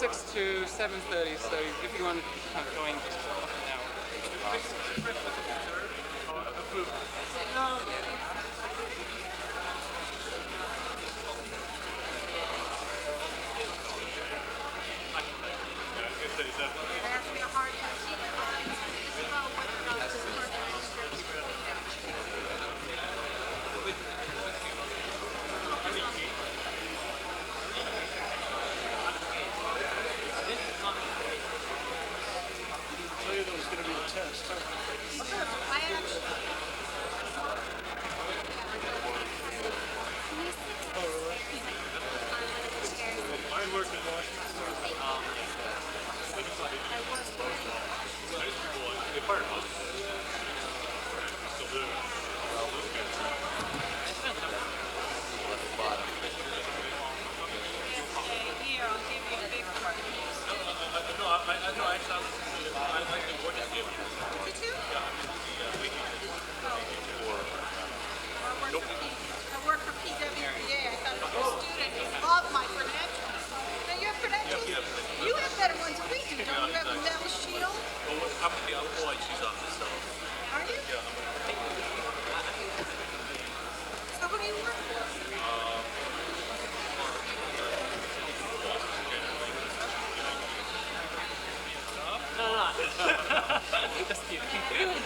6 to 7:30. So if you want to kind of join, just half an hour. No.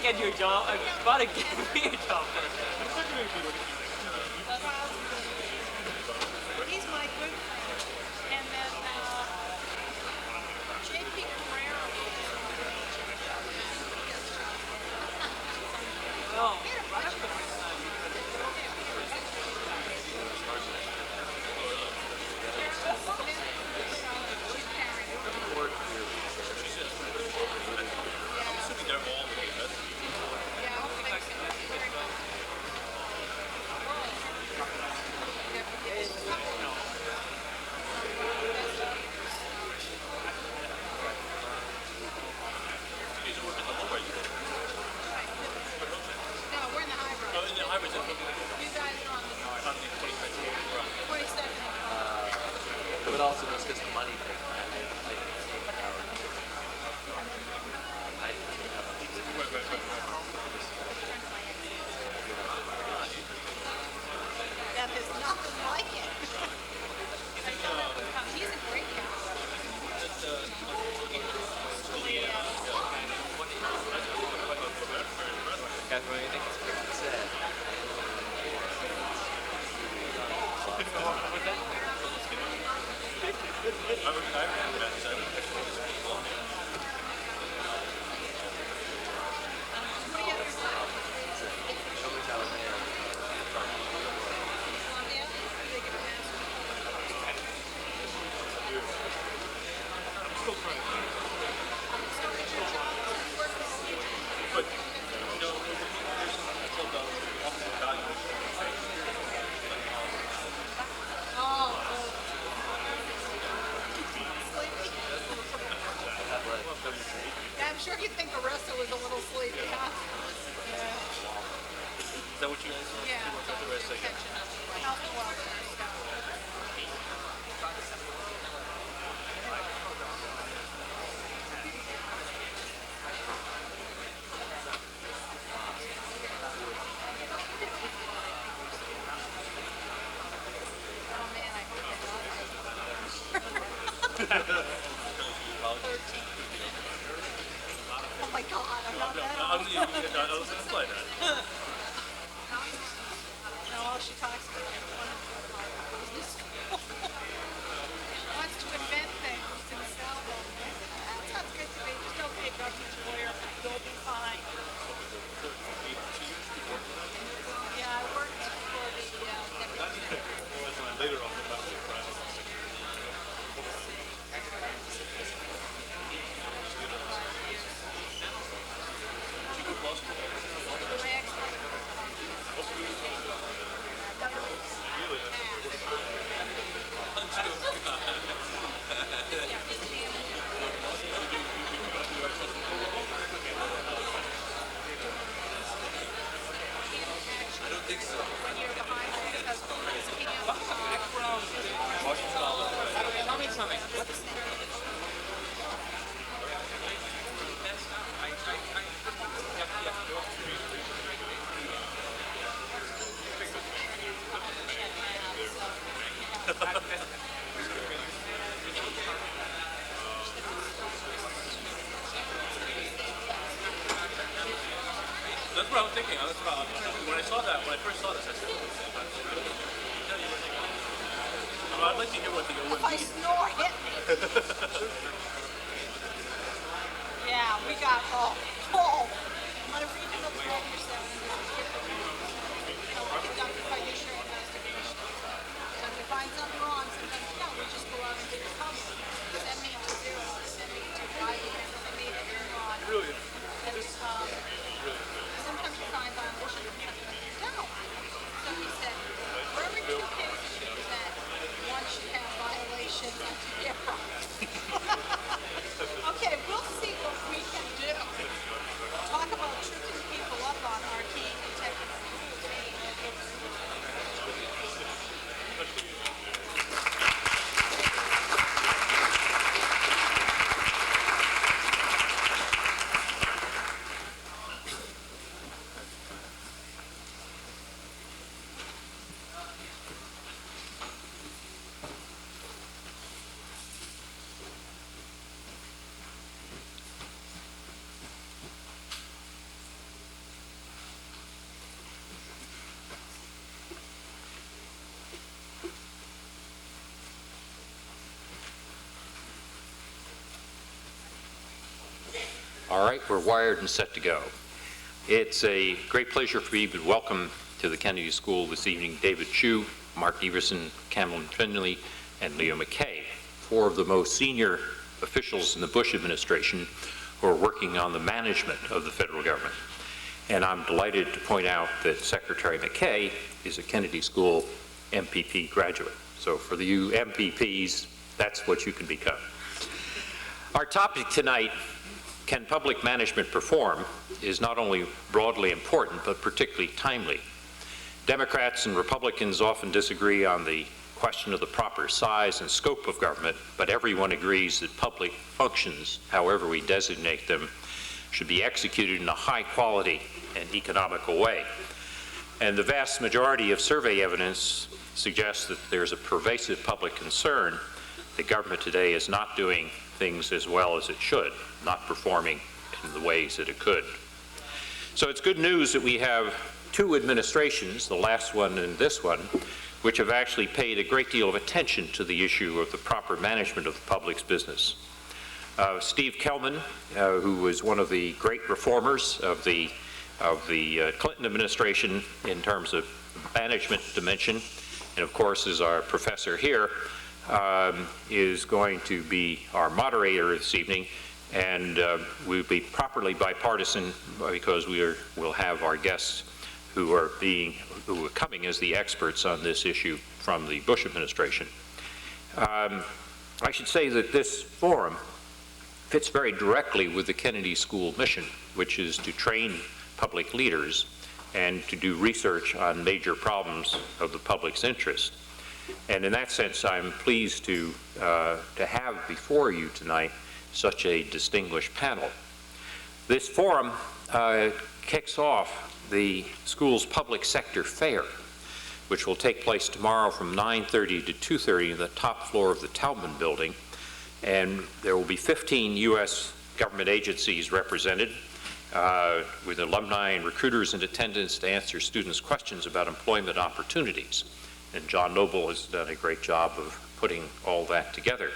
Get your job. I gotta get me a job first. He's my good friend. And then JP Carrera. Oh. But also it's just the money thing. That is nothing like it. He's a great guy. Guys, what do you think? That's it. What's that? I'm sure you'd think Arista was a little sleepy, huh? Yeah. Is that what you guys want? Yeah. You want the rest of it? Health and welfare stuff. Oh man, I hope I love it. 13. Oh my God, I'm not that old. No, all she talks about is wants to invent things and sell them. That sounds good to me. Just don't be a government lawyer. You'll be fine. Yeah, I worked for the deputy. Later on, about My ex-husband. really? That's what I was thinking. That's what when I saw that, when I first saw this, I said, I'd like to hear what the If I snore, hit me. Yeah, we got I'm going to read you the programs that we conducted by issue investigation. So if we find something wrong, sometimes, we just go out and do the public. Send me to zero, send me to 5, send me to on. Really? Sometimes you find violations and sometimes you don't. So he said, for every 2 cases you present, one should have violations and different. Okay, we'll see what we can do. Talk about tripping people up on our key detective All right, we're wired and set to go. It's a great pleasure for me to welcome to the Kennedy School this evening David Chu, Mark Everson, Cameron Finley, and Leo McKay, 4 of the most senior officials in the Bush administration who are working on the management of the federal government. And I'm delighted to point out that Secretary McKay is a Kennedy School MPP graduate. So for you MPPs, that's what you can become. Our topic tonight, can public management perform, is not only broadly important, but particularly timely. Democrats and Republicans often disagree on the question of the proper size and scope of government, but everyone agrees that public functions, however we designate them, should be executed in a high quality and economical way. And the vast majority of survey evidence suggests that there's a pervasive public concern that government today is not doing things as well as it should, not performing in the ways that it could. So it's good news that we have 2 administrations, the last one and this one, which have actually paid a great deal of attention to the issue of the proper management of the public's business. Steve Kellman, who was one of the great reformers of the Clinton administration in terms of management dimension, and of course is our professor here, is going to be our moderator this evening, and we'll be properly bipartisan because we'll have our guests who are coming as the experts on this issue from the Bush administration. I should say that this forum fits very directly with the Kennedy School mission, which is to train public leaders and to do research on major problems of the public's interest. And in that sense, I'm pleased to have before you tonight such a distinguished panel. This forum kicks off the school's public sector fair, which will take place tomorrow from 9:30 to 2:30 in the top floor of the Taubman building. And there will be 15 U.S. government agencies represented, with alumni and recruiters in attendance to answer students' questions about employment opportunities. And John Noble has done a great job of putting all that together.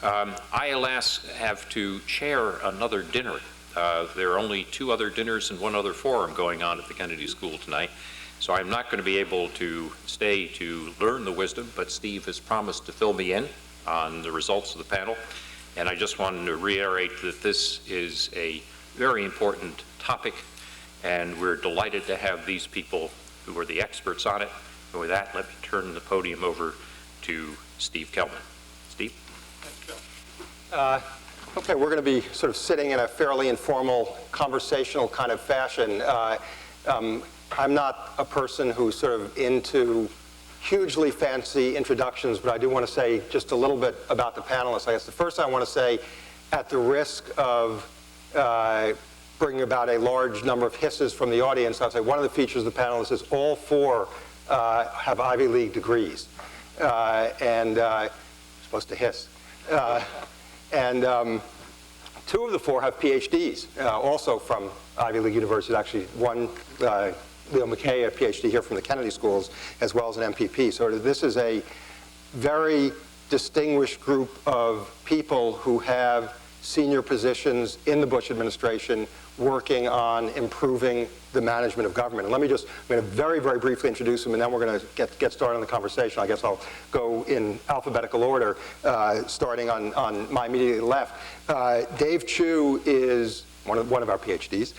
I, alas, have to chair another dinner. There are only 2 other dinners and 1 other forum going on at the Kennedy School tonight, so I'm not going to be able to stay to learn the wisdom, but Steve has promised to fill me in on the results of the panel, and I just wanted to reiterate that this is a very important topic, and we're delighted to have these people who are the experts on it. And with that, let me turn the podium over to Steve Kellman. Steve? Okay, we're going to be sort of sitting in a fairly informal, conversational kind of fashion. I'm not a person who's sort of into hugely fancy introductions, but I do want to say just a little bit about the panelists. I guess the first thing I want to say, at the risk of bringing about a large number of hisses from the audience, I'll say one of the features of the panelists is all 4 have Ivy League degrees. Supposed to hiss. And two of the four have PhDs, also from Ivy League universities. Actually, one, Leo McKay, a PhD here from the Kennedy schools, as well as an MPP. So this is a very distinguished group of people who have senior positions in the Bush administration working on improving the management of government. And let me just, I'm going to very, very briefly introduce them, and then we're going to get started on the conversation. I guess I'll go in alphabetical order, starting on my immediately left. Dave Chu is one of our PhDs,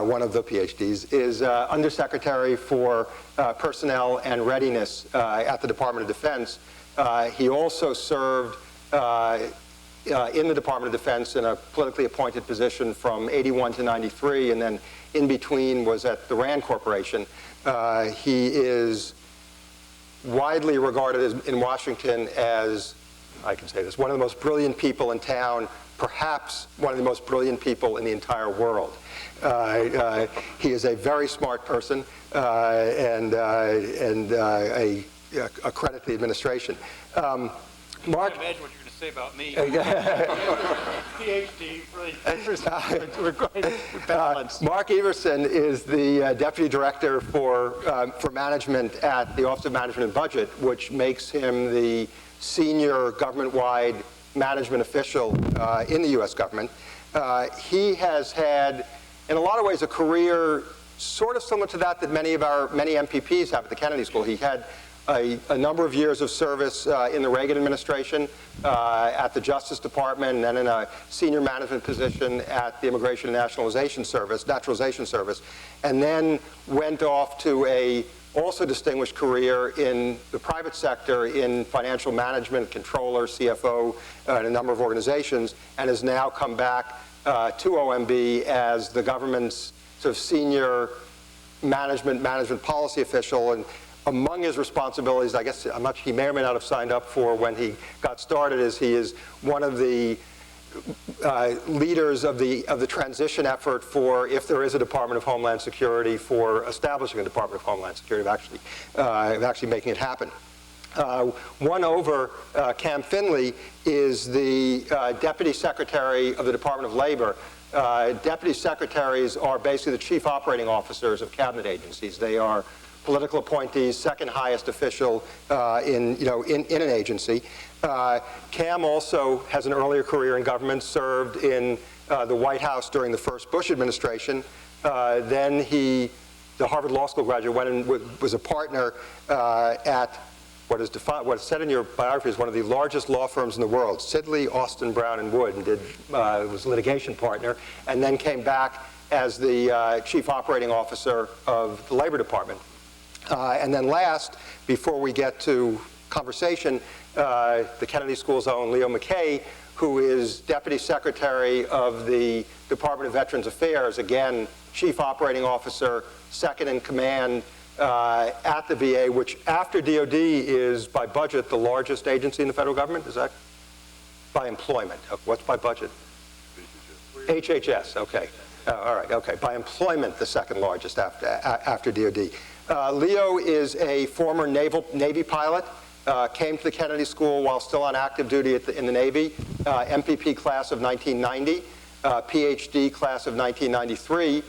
one of the PhDs, is Undersecretary for Personnel and Readiness at the Department of Defense. He also served in the Department of Defense in a politically appointed position from 81 to 93, and then in between was at the RAND Corporation. He is widely regarded in Washington as, I can say this, one of the most brilliant people in town, perhaps one of the most brilliant people in the entire world. He is a very smart person and a credit to the administration. Mark, I imagine what you're going to say about me. PhD, really. We're going to balance. Mark Everson is the Deputy Director for Management at the Office of Management and Budget, which makes him the senior government-wide management official in the U.S. government. He has had, in a lot of ways, a career sort of similar to that many MPPs have at the Kennedy School. He had a number of years of service in the Reagan administration, at the Justice Department, and then in a senior management position at the Immigration and Naturalization Service, and then went off to a also distinguished career in the private sector in financial management, controller, CFO, in a number of organizations, and has now come back to OMB as the government's sort of senior management policy official. And among his responsibilities, I guess he may or may not have signed up for when he got started, is he is one of the leaders of the transition effort for, if there is a Department of Homeland Security, for establishing a Department of Homeland Security, of actually making it happen. One over Cam Finley is the Deputy Secretary of the Department of Labor. Deputy Secretaries are basically the chief operating officers of cabinet agencies. They are political appointees, second highest official in an agency. Cam also has an earlier career in government, served in the White House during the first Bush administration. Then he, the Harvard Law School graduate, went and was a partner at what's said in your biography is one of the largest law firms in the world, Sidley, Austin, Brown, and Wood, and was litigation partner, and then came back as the chief operating officer of the Labor Department. And then last, before we get to conversation, the Kennedy School's own Leo McKay, who is Deputy Secretary of the Department of Veterans Affairs, again, Chief Operating Officer, second in command at the VA, which after DOD is, by budget, the largest agency in the federal government. Is that by employment? What's by budget? HHS, okay. All right, okay. By employment, the second largest after DOD. Leo is a former Navy pilot, came to the Kennedy School while still on active duty in the Navy, MPP class of 1990, PhD class of 1993,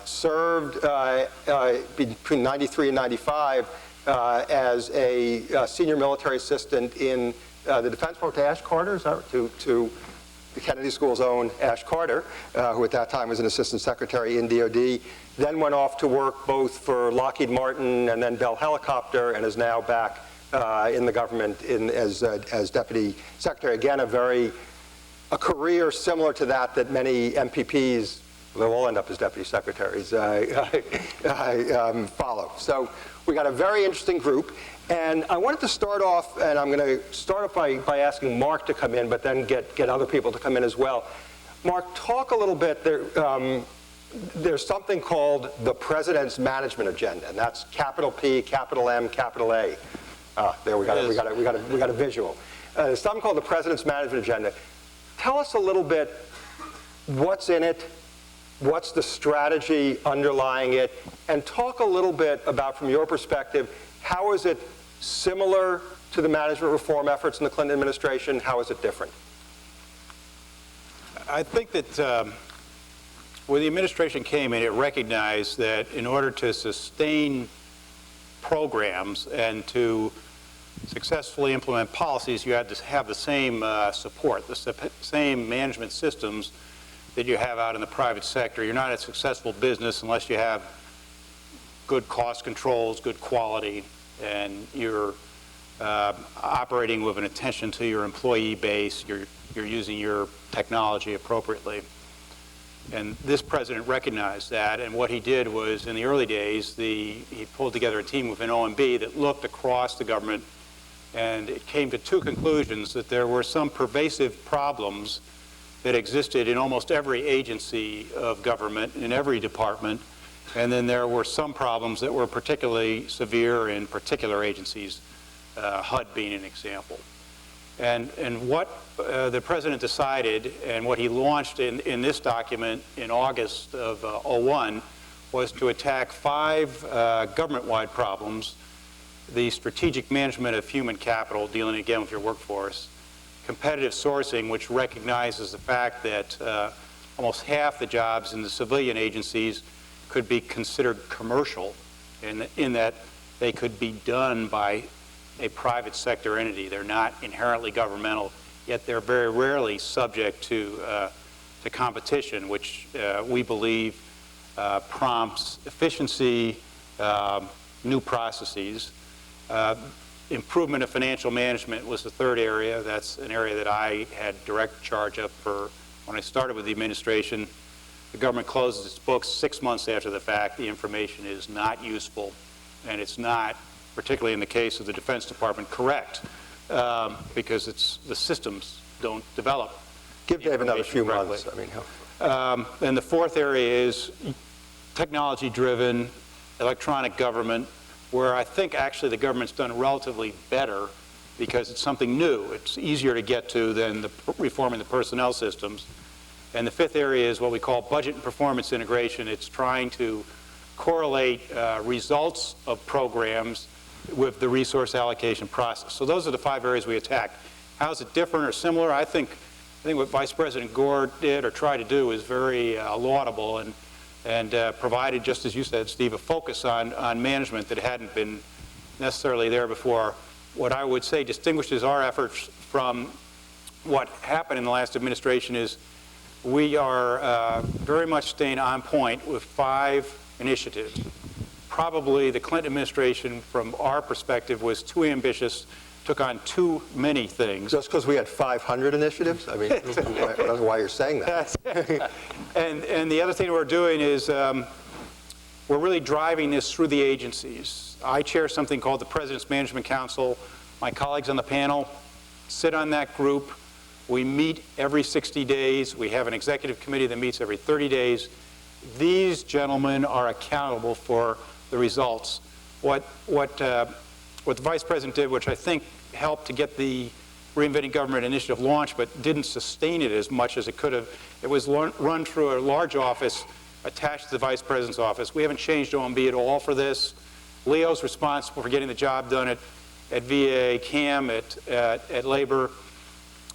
served between 93 and 95 as a senior military assistant in the Defense Department to Ash Carter, is that to the Kennedy School's own Ash Carter, who at that time was an assistant secretary in DOD, then went off to work both for Lockheed Martin and then Bell Helicopter, and is now back in the government as deputy secretary. Again, a career similar to that many MPPs, they'll all end up as deputy secretaries, follow. So we got a very interesting group. And I wanted to start off, and I'm going to start off by asking Mark to come in, but then get other people to come in as well. Mark, talk a little bit. There's something called the President's Management Agenda, and that's capital P, capital M, capital A. There we got a visual. There's something called the President's Management Agenda. Tell us a little bit what's in it, what's the strategy underlying it, and talk a little bit about, from your perspective, how is it similar to the management reform efforts in the Clinton administration? How is it different? I think that when the administration came in, it recognized that in order to sustain programs and to successfully implement policies, you had to have the same support, the same management systems that you have out in the private sector. You're not a successful business unless you have good cost controls, good quality, and you're operating with an attention to your employee base. You're using your technology appropriately. And this president recognized that, and what he did was, in the early days, he pulled together a team within OMB that looked across the government, and it came to two conclusions: that there were some pervasive problems that existed in almost every agency of government, in every department, and then there were some problems that were particularly severe in particular agencies, HUD being an example. And what the president decided, and what he launched in this document in August of '01, was to attack 5 government-wide problems: the strategic management of human capital, dealing again with your workforce; competitive sourcing, which recognizes the fact that almost half the jobs in the civilian agencies could be considered commercial, in that they could be done by a private sector entity. They're not inherently governmental, yet they're very rarely subject to competition, which we believe prompts efficiency, new processes. Improvement of financial management was the third area. That's an area that I had direct charge of when I started with the administration. The government closes its books 6 months after the fact. The information is not useful, and it's not, particularly in the case of the Defense Department, correct, because the systems don't develop. Give Dave another few months. And the fourth area is technology-driven, electronic government, where I think actually the government's done relatively better because it's something new. It's easier to get to than reforming the personnel systems. And the fifth area is what we call budget and performance integration. It's trying to correlate results of programs with the resource allocation process. So those are the 5 areas we attacked. How is it different or similar? I think what Vice President Gore did or tried to do is very laudable, and provided, just as you said, Steve, a focus on management that hadn't been necessarily there before. What I would say distinguishes our efforts from what happened in the last administration is we are very much staying on point with 5 initiatives. Probably the Clinton administration, from our perspective, was too ambitious, took on too many things. Just because we had 500 initiatives? I mean, I don't know why you're saying that. And the other thing we're doing is we're really driving this through the agencies. I chair something called the President's Management Council. My colleagues on the panel sit on that group. We meet every 60 days. We have an executive committee that meets every 30 days. These gentlemen are accountable for the results. What the Vice President did, which I think helped to get the Reinventing Government initiative launched, but didn't sustain it as much as it could have, it was run through a large office attached to the Vice President's office. We haven't changed OMB at all for this. Leo's responsible for getting the job done at VA, Cam at Labor,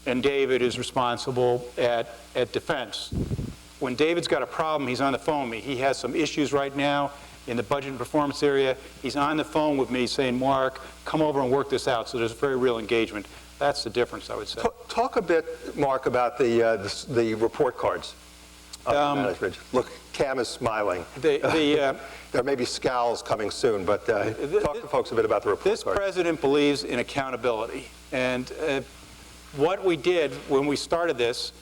and David is responsible at Defense. When David's got a problem, he's on the phone with me. He has some issues right now in the budget and performance area. He's on the phone with me saying, Mark, come over and work this out. So there's very real engagement. That's the difference, I would say. Talk a bit, Mark, about the report cards of the management. Look, Cam is smiling. There may be scowls coming soon, but talk to folks a bit about the report cards. This president believes in accountability. And what we did when we started this,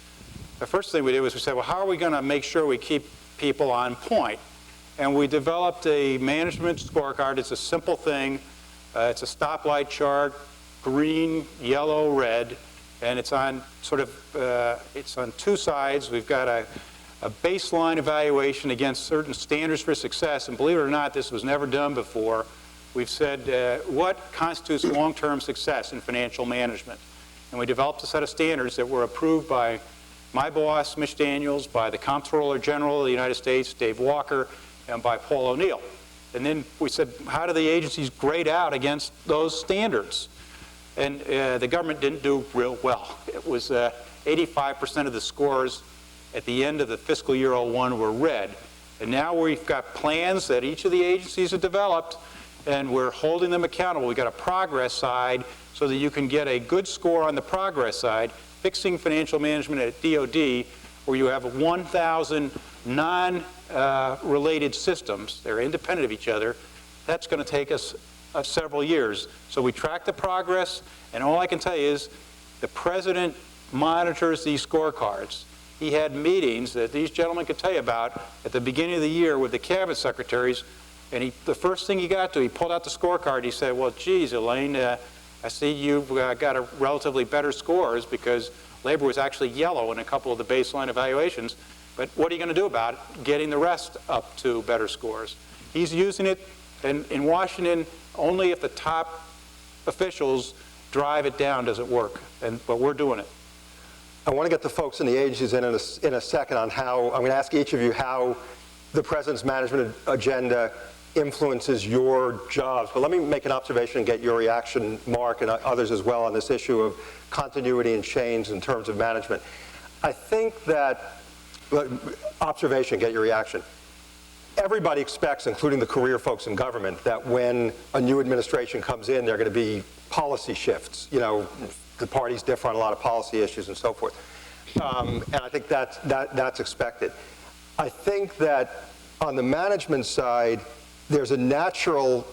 the first thing we did was we said, well, how are we going to make sure we keep people on point? And we developed a management scorecard. It's a simple thing. It's a stoplight chart, green, yellow, red, and it's on it's on 2 sides. We've got a baseline evaluation against certain standards for success, and believe it or not, this was never done before. We've said what constitutes long-term success in financial management, and we developed a set of standards that were approved by my boss, Mitch Daniels, by the Comptroller General of the United States, Dave Walker, and by Paul O'Neill. And then we said, how do the agencies grade out against those standards? and the government didn't do real well. It was 85% of the scores at the end of the fiscal year 01 were red. And now we've got plans that each of the agencies have developed, and we're holding them accountable. We've got a progress side so that you can get a good score on the progress side, fixing financial management at DOD, where you have 1,000 non-related systems. They're independent of each other. That's going to take us several years. So we track the progress, and all I can tell you is the president monitors these scorecards. He had meetings that these gentlemen could tell you about at the beginning of the year with the cabinet secretaries, and the first thing he got to, he pulled out the scorecard. He said, well, geez, Elaine, I see you've got a relatively better scores because labor was actually yellow in a couple of the baseline evaluations, but what are you going to do about it? Getting the rest up to better scores. He's using it in Washington. Only if the top officials drive it down does it work, but we're doing it. I want to get the folks in the agencies in a second on how, I'm going to ask each of you how the President's management agenda influences your jobs. But let me make an observation and get your reaction, Mark, and others as well, on this issue of continuity and change in terms of management. I think that, observation, get your reaction. Everybody expects, including the career folks in government, that when a new administration comes in, there are going to be policy shifts. You know, the parties differ on a lot of policy issues and so forth. And I think that's expected. I think that on the management side, there's a natural,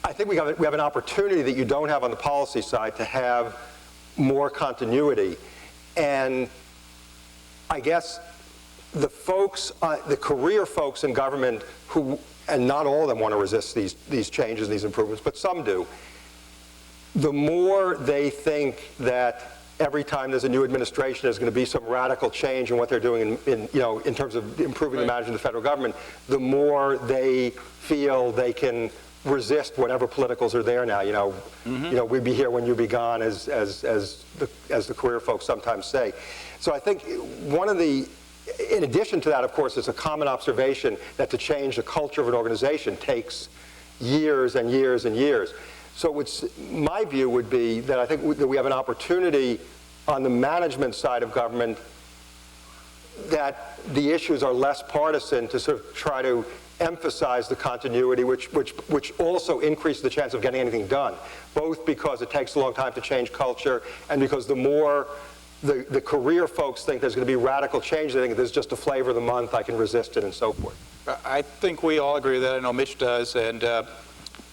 I think we have an opportunity that you don't have on the policy side to have more continuity. And I guess the folks, the career folks in government who, and not all of them want to resist these changes, these improvements, but some do, the more they think that every time there's a new administration, there's going to be some radical change in what they're doing in terms of improving the management of the federal government, the more they feel they can resist whatever politicals are there now. You know, we'd be here when you be gone, as the career folks sometimes say. So I think one of the, in addition to that, of course, it's a common observation that to change the culture of an organization takes years and years and years. So my view would be that I think that we have an opportunity on the management side of government that the issues are less partisan to sort of try to emphasize the continuity, which also increases the chance of getting anything done, both because it takes a long time to change culture and because the more the career folks think there's going to be radical change, they think there's just a flavor of the month, I can resist it, and so forth. I think we all agree with that. I know Mitch does, and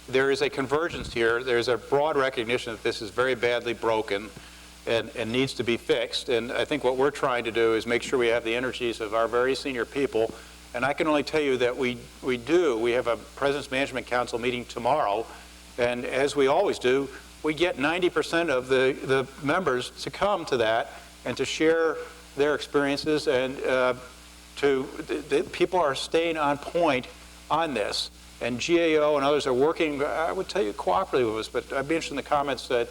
there is a convergence here. There's a broad recognition that this is very badly broken and needs to be fixed. And I think what we're trying to do is make sure we have the energies of our very senior people. And I can only tell you that we do. We have a President's Management Council meeting tomorrow. And as we always do, we get 90% of the members to come to that and to share their experiences. And people are staying on point on this. And GAO and others are working, I would tell you, cooperatively with us, but I'd be interested in the comments that,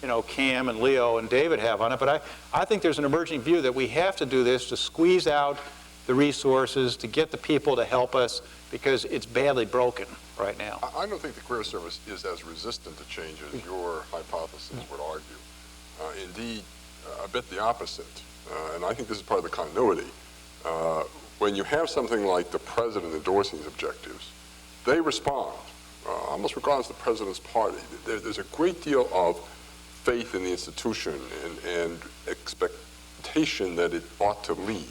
you know, Cam and Leo and David have on it. But I think there's an emerging view that we have to do this to squeeze out the resources, to get the people to help us, because it's badly broken right now. I don't think the Career Service is as resistant to change as your hypothesis would argue. Indeed, a bit the opposite. And I think this is part of the continuity. When you have something like the President endorsing these objectives, they respond, almost regardless of the President's party. There's a great deal of faith in the institution and expectation that it ought to lead.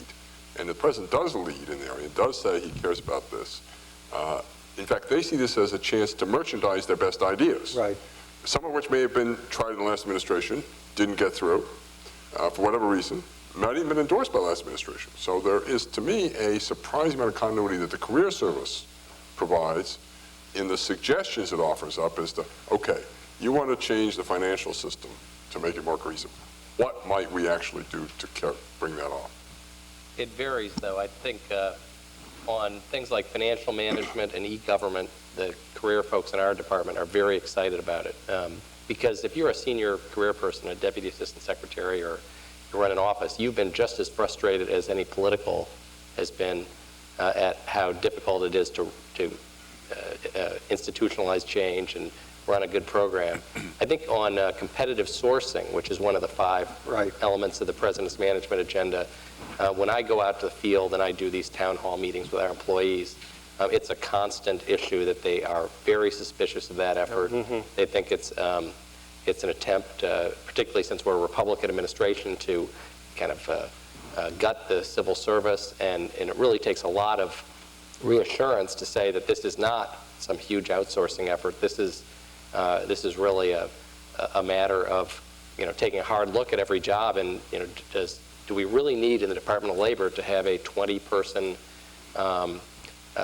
And the President does lead in the area, does say he cares about this. In fact, they see this as a chance to merchandise their best ideas. Right. Some of which may have been tried in the last administration, didn't get through, for whatever reason, not even been endorsed by the last administration. So there is, to me, a surprising amount of continuity that the Career Service provides in the suggestions it offers up as to, okay, you want to change the financial system to make it more cohesive. What might we actually do to bring that off? It varies, though. I think on things like financial management and e-government, the career folks in our department are very excited about it. Because if you're a senior career person, a deputy assistant secretary, or you run an office, you've been just as frustrated as any political has been at how difficult it is to institutionalize change and run a good program. I think on competitive sourcing, which is one of the 5 elements of the President's Management Agenda, when I go out to the field and I do these town hall meetings with our employees, it's a constant issue that they are very suspicious of that effort. They think it's an attempt, particularly since we're a Republican administration, to kind of gut the civil service, and it really takes a lot of reassurance to say that this is not some huge outsourcing effort. This is really a matter of taking a hard look at every job, and do we really need in the Department of Labor to have a 20-person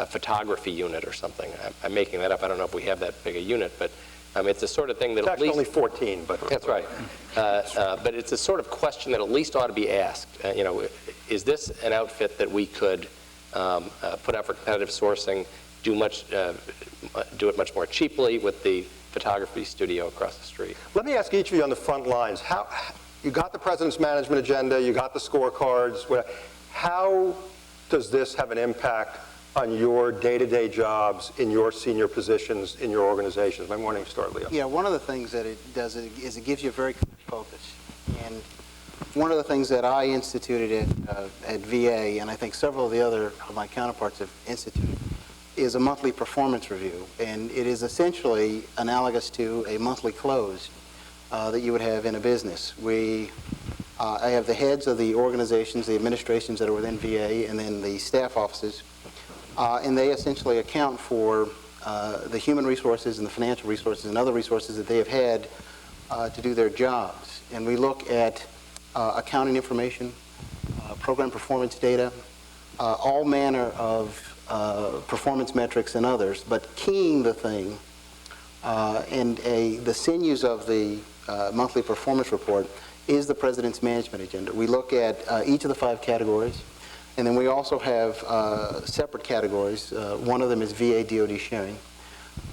photography unit or something? I'm making that up. I don't know if we have that big a unit, but it's the sort of thing that It's at least... only 14, but... That's right. But it's a sort of question that at least ought to be asked. Is this an outfit that we could put out for competitive sourcing, do it much more cheaply with the photography studio across the street? Let me ask each of you on the front lines, you got the President's Management Agenda, you got the scorecards, how does this have an impact on your day-to-day jobs in your senior positions in your organizations? My morning start, Leo. Yeah, one of the things that it does is it gives you a very clear focus. And one of the things that I instituted at VA, and I think several of the other of my counterparts have instituted, is a monthly performance review. And it is essentially analogous to a monthly close that you would have in a business. I have the heads of the organizations, the administrations that are within VA, and then the staff offices. And they essentially account for the human resources and the financial resources and other resources that they have had to do their jobs. And we look at accounting information, program performance data, all manner of performance metrics and others, but keying the thing and the sinews of the monthly performance report is the President's Management Agenda. We look at each of the 5 categories. And then we also have separate categories. One of them is VA DoD sharing.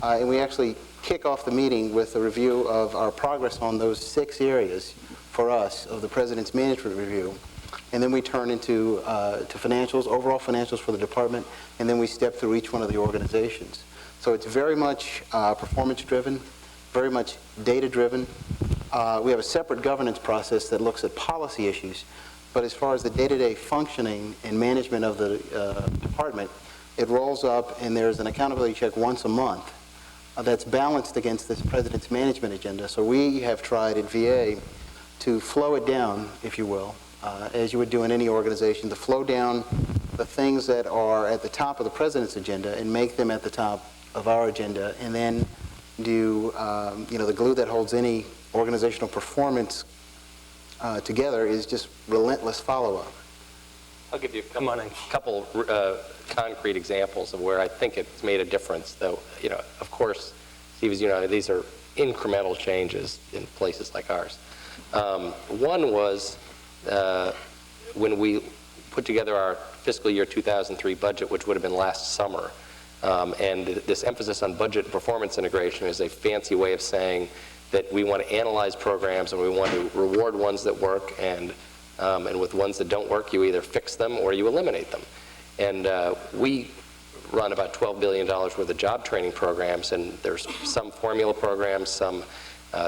And we actually kick off the meeting with a review of our progress on those 6 areas for us of the President's Management Review. And then we turn into to financials, overall financials for the department, and then we step through each one of the organizations. So it's very much performance-driven, very much data-driven. We have a separate governance process that looks at policy issues. But as far as the day-to-day functioning and management of the department, it rolls up and there's an accountability check once a month that's balanced against this President's Management Agenda. So we have tried at VA to flow it down, if you will, as you would do in any organization, to flow down the things that are at the top of the President's agenda and make them at the top of our agenda, and then do, the glue that holds any organizational performance together is just relentless follow-up. I'll give you a couple concrete examples of where I think it's made a difference, though, of course, Steve, as you know, these are incremental changes in places like ours. One was when we put together our fiscal year 2003 budget, which would have been last summer. And this emphasis on budget and performance integration is a fancy way of saying that we want to analyze programs and we want to reward ones that work, and with ones that don't work, you either fix them or you eliminate them. And we run about $12 billion worth of job training programs, and there's some formula programs, some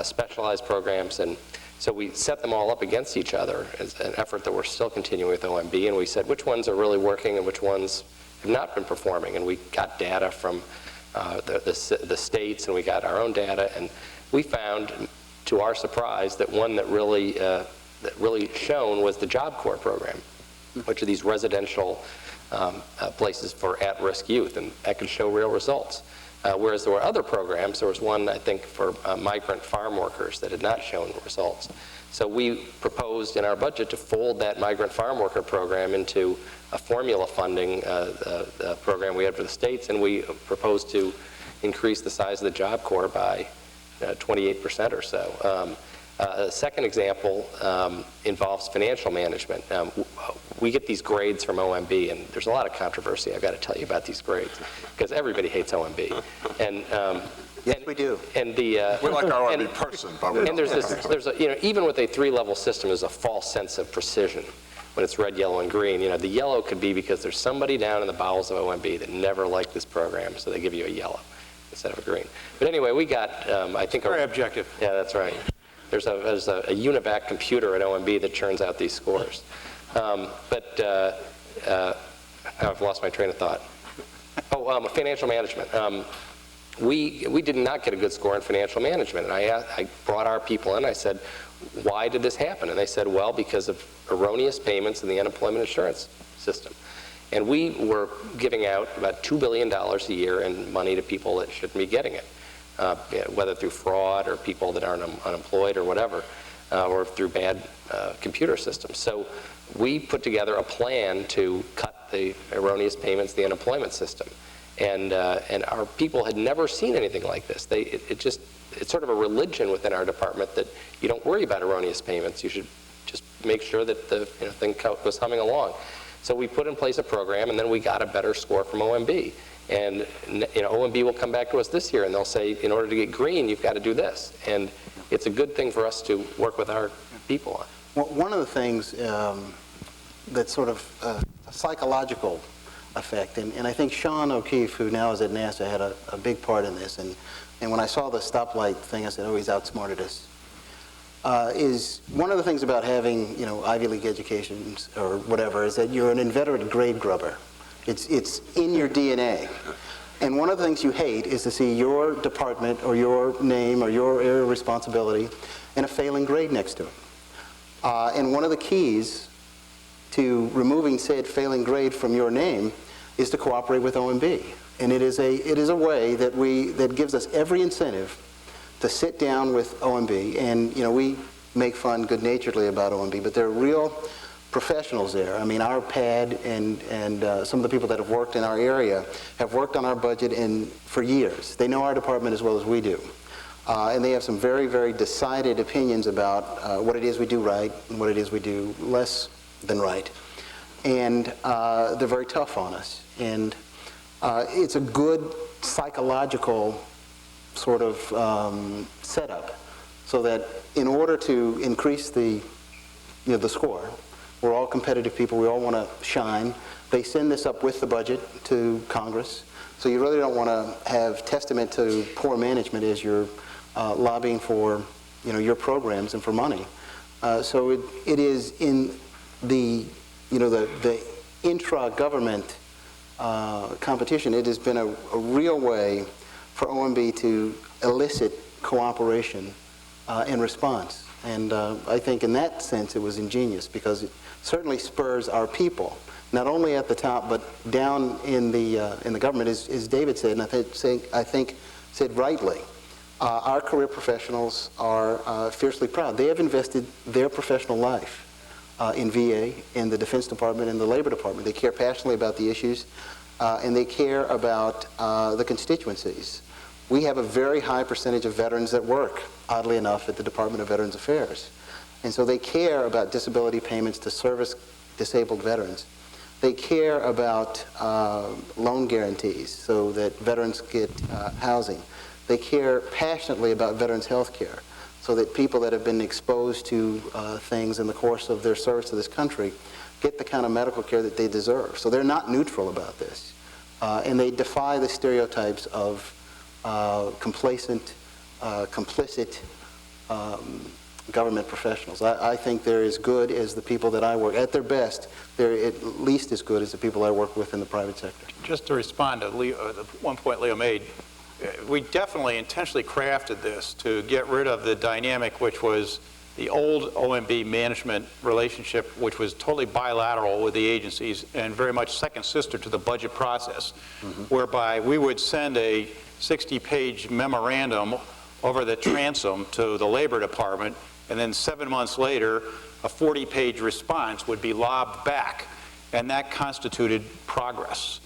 specialized programs, and so we set them all up against each other as an effort that we're still continuing with OMB, and we said which ones are really working and which ones have not been performing, and we got data from the states, and we got our own data, and we found, to our surprise, that one that really shone was the Job Corps program, which are these residential places for at-risk youth, and that could show real results. Whereas there were other programs, there was one, I think, for migrant farm workers that had not shown results. So we proposed in our budget to fold that migrant farm worker program into a formula funding program we had for the states, and we proposed to increase the size of the Job Corps by 28% or so. A second example involves financial management. We get these grades from OMB, and there's a lot of controversy, I've got to tell you, about these grades, because everybody hates OMB. And yes, we do. And We're like our OMB person, but we and there's even with a 3-level system, there's a false sense of precision when it's red, yellow, and green. The yellow could be because there's somebody down in the bowels of OMB that never liked this program, so they give you a yellow. instead of a green. But anyway, we got, I think... Very objective. Yeah, that's right. There's a Univac computer at OMB that churns out these scores. I've lost my train of thought. Financial management. We did not get a good score in financial management. And I brought our people in. I said, why did this happen? And they said, well, because of erroneous payments in the unemployment insurance system. And we were giving out about $2 billion a year in money to people that shouldn't be getting it, whether through fraud or people that aren't unemployed or whatever, or through bad computer systems. So we put together a plan to cut the erroneous payments in the unemployment system. And our people had never seen anything like this. It's sort of a religion within our department that you don't worry about erroneous payments. You should just make sure that the thing was humming along. So we put in place a program, and then we got a better score from OMB. And OMB will come back to us this year, and they'll say, in order to get green, you've got to do this. And it's a good thing for us to work with our people on. Well, one of the things that's sort of a psychological effect, and I think Sean O'Keefe, who now is at NASA, had a big part in this. And when I saw the stoplight thing, I said, oh, he's outsmarted us. Is one of the things about having, Ivy League educations or whatever is that you're an inveterate grade grubber. It's in your DNA. And one of the things you hate is to see your department or your name or your area of responsibility and a failing grade next to it. And one of the keys to removing said failing grade from your name is to cooperate with OMB. And it is a way that gives us every incentive to sit down with OMB, and we make fun good-naturedly about OMB, but they're real professionals there. I mean, our PAD and some of the people that have worked in our area have worked on our budget for years. They know our department as well as we do. And they have some very, very decided opinions about what it is we do right and what it is we do less than right. And they're very tough on us. And it's a good psychological sort of setup, so that in order to increase the score, we're all competitive people, we all want to shine. They send this up with the budget to Congress, so you really don't want to have testament to poor management as you're lobbying for your programs and for money. So it is in the intra-government competition. It has been a real way for OMB to elicit cooperation and response. And I think in that sense it was ingenious, because it certainly spurs our people, not only at the top but down in the government, as David said, and I think said rightly. Our career professionals are fiercely proud. They have invested their professional life in VA, in the Defense Department, in the Labor Department. They care passionately about the issues, and they care about the constituencies. We have a very high percentage of veterans that work, oddly enough, at the Department of Veterans Affairs. And so they care about disability payments to service disabled veterans. They care about loan guarantees so that veterans get housing. They care passionately about veterans' health care, so that people that have been exposed to things in the course of their service to this country get the kind of medical care that they deserve. So they're not neutral about this. And they defy the stereotypes of complacent, complicit government professionals. I think they're as good as the people that I work. At their best, they're at least as good as the people I work with in the private sector. Just to respond to the one point Leo made, we definitely intentionally crafted this to get rid of the dynamic which was the old OMB management relationship, which was totally bilateral with the agencies and very much second sister to the budget process, whereby we would send a 60-page memorandum over the transom to the Labor Department, and then 7 months later, a 40-page response would be lobbed back, and that constituted progress.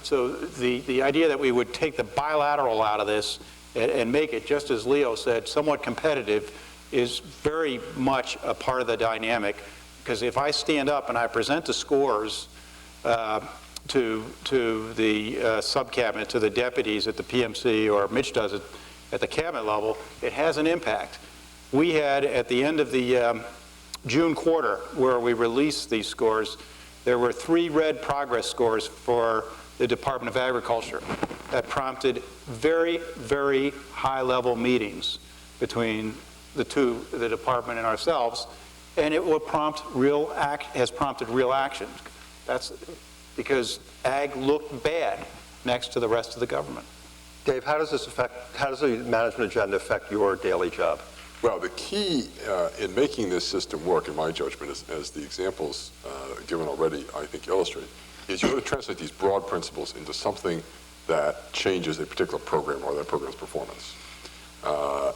So the idea that we would take the bilateral out of this and make it, just as Leo said, somewhat competitive is very much a part of the dynamic, because if I stand up and I present the scores to the sub-cabinet, to the deputies at the PMC, or Mitch does it at the cabinet level, it has an impact. We had, at the end of the June quarter, where we released these scores, there were 3 red progress scores for the Department of Agriculture. That prompted very, very high-level meetings between the department and ourselves, and it will has prompted real action. That's because ag looked bad next to the rest of the government. Dave, how does the management agenda affect your daily job? Well, the key in making this system work, in my judgment, as the examples given already, I think, illustrate, is you have to translate these broad principles into something that changes a particular program or that program's performance.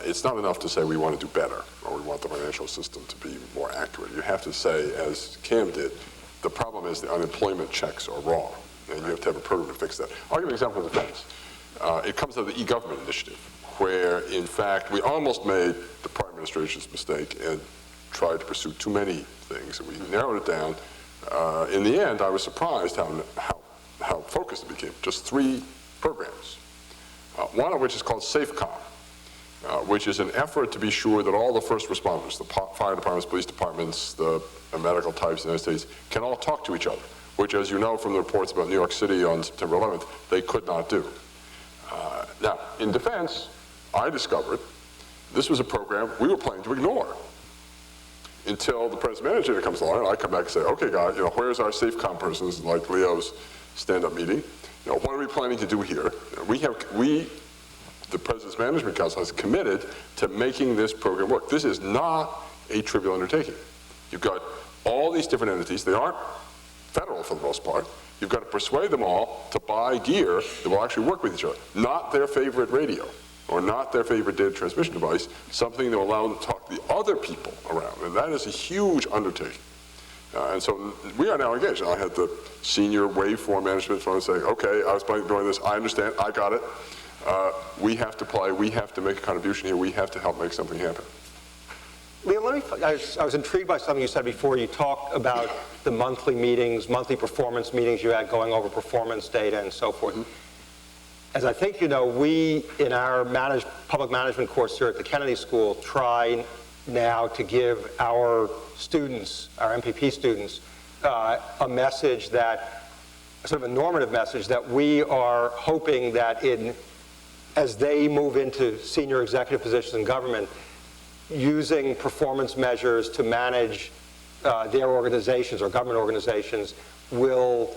It's not enough to say we want to do better or we want the financial system to be more accurate. You have to say, as Cam did, the problem is the unemployment checks are wrong, and you have to have a program to fix that. I'll give you an example of defense. It comes out of the e-government initiative, where, in fact, we almost made the prior administration's mistake and tried to pursue too many things, and we narrowed it down. In the end, I was surprised how focused it became. Just 3 programs, one of which is called SafeCom, which is an effort to be sure that all the first responders, the fire departments, police departments, the medical types in the United States, can all talk to each other, which, as you know from the reports about New York City on September 11th, they could not do. Now, in defense, I discovered this was a program we were planning to ignore until the president manager comes along, and I come back and say, okay, guys, where's our SafeCom persons, like Leo's stand-up meeting? What are we planning to do here? The President's Management Council has committed to making this program work. This is not a trivial undertaking. You've got all these different entities. They aren't federal for the most part. You've got to persuade them all to buy gear that will actually work with each other, not their favorite radio or not their favorite data transmission device, something that will allow them to talk to the other people around. And that is a huge undertaking. And so we are now engaged. I had the senior waveform management phone say, okay, I was planning on doing this. I understand. I got it. We have to play. We have to make a contribution here. We have to help make something happen. Leo, I was intrigued by something you said before. You talked about the monthly meetings, monthly performance meetings you had going over performance data and so forth. As I think you know, we, in our public management course here at the Kennedy School, try now to give our students, our MPP students, a message that, sort of a normative message that we are hoping that as they move into senior executive positions in government, using performance measures to manage their organizations or government organizations will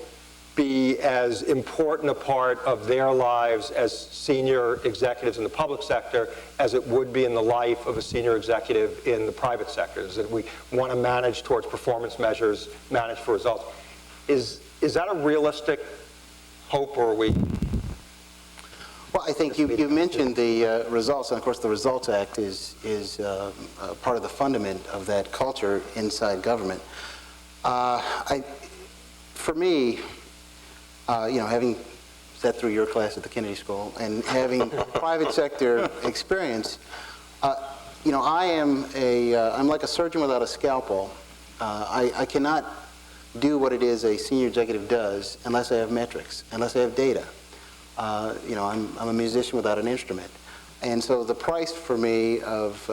be as important a part of their lives as senior executives in the public sector as it would be in the life of a senior executive in the private sector. Is that we want to manage towards performance measures, manage for results. Is that a realistic hope, or are we? Well, I think you mentioned the results, and of course the Results Act is part of the fundament of that culture inside government. For me, having sat through your class at the Kennedy School and having private sector experience, I'm like a surgeon without a scalpel. I cannot do what it is a senior executive does unless I have metrics, unless I have data. I'm a musician without an instrument. And so the price for me of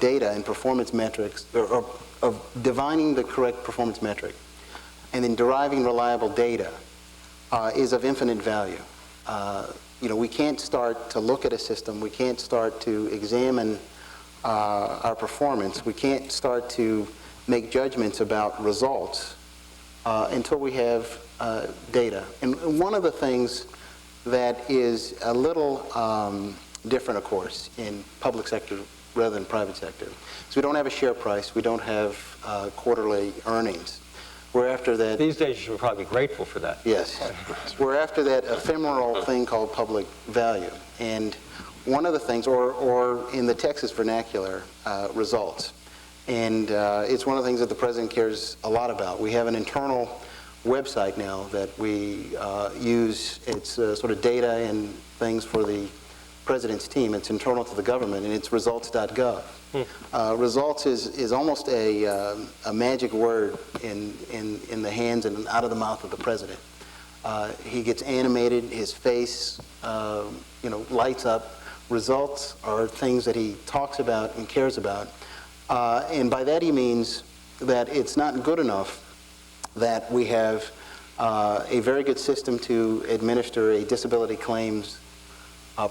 data and performance metrics, or of divining the correct performance metric and then deriving reliable data is of infinite value. We can't start to look at a system. We can't start to examine our performance. We can't start to make judgments about results until we have data. And one of the things that is a little different, of course, in public sector rather than private sector. So we don't have a share price. We don't have quarterly earnings. We're after that. These days you should probably be grateful for that. Yes. We're after that ephemeral thing called public value. And one of the things, or in the Texas vernacular, results. And it's one of the things that the President cares a lot about. We have an internal website now that we use. It's sort of data and things for the President's team. It's internal to the government, and it's results.gov. Results is almost a magic word in the hands and out of the mouth of the President. He gets animated, his face lights up. Results are things that he talks about and cares about. And by that he means that it's not good enough that we have a very good system to administer a disability claims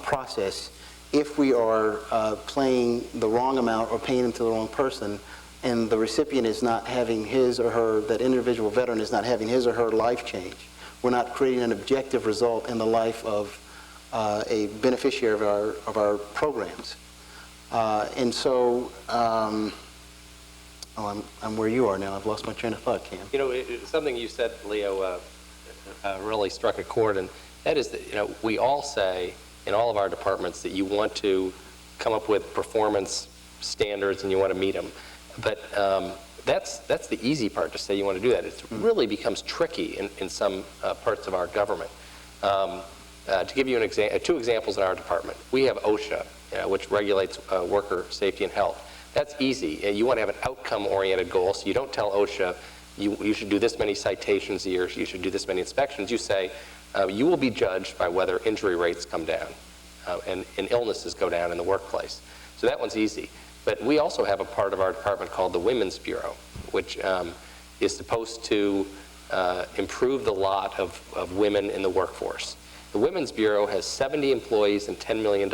process if we are paying the wrong amount or paying them to the wrong person, and the recipient is not having his or her, that individual veteran is not having his or her life change. We're not creating an objective result in the life of a beneficiary of our programs. And so, I'm where you are now. I've lost my train of thought, Cam. You know, something you said, Leo, really struck a chord, and that is that, you know, we all say in all of our departments that you want to come up with performance standards and you want to meet them. But that's the easy part, to say you want to do that. It really becomes tricky in some parts of our government. To give you two examples in our department, we have OSHA, which regulates worker safety and health. That's easy. You want to have an outcome-oriented goal, so you don't tell OSHA, you should do this many citations a year, you should do this many inspections. You say, you will be judged by whether injury rates come down and illnesses go down in the workplace. So that one's easy. But we also have a part of our department called the Women's Bureau, which is supposed to improve the lot of women in the workforce. The Women's Bureau has 70 employees and $10 million.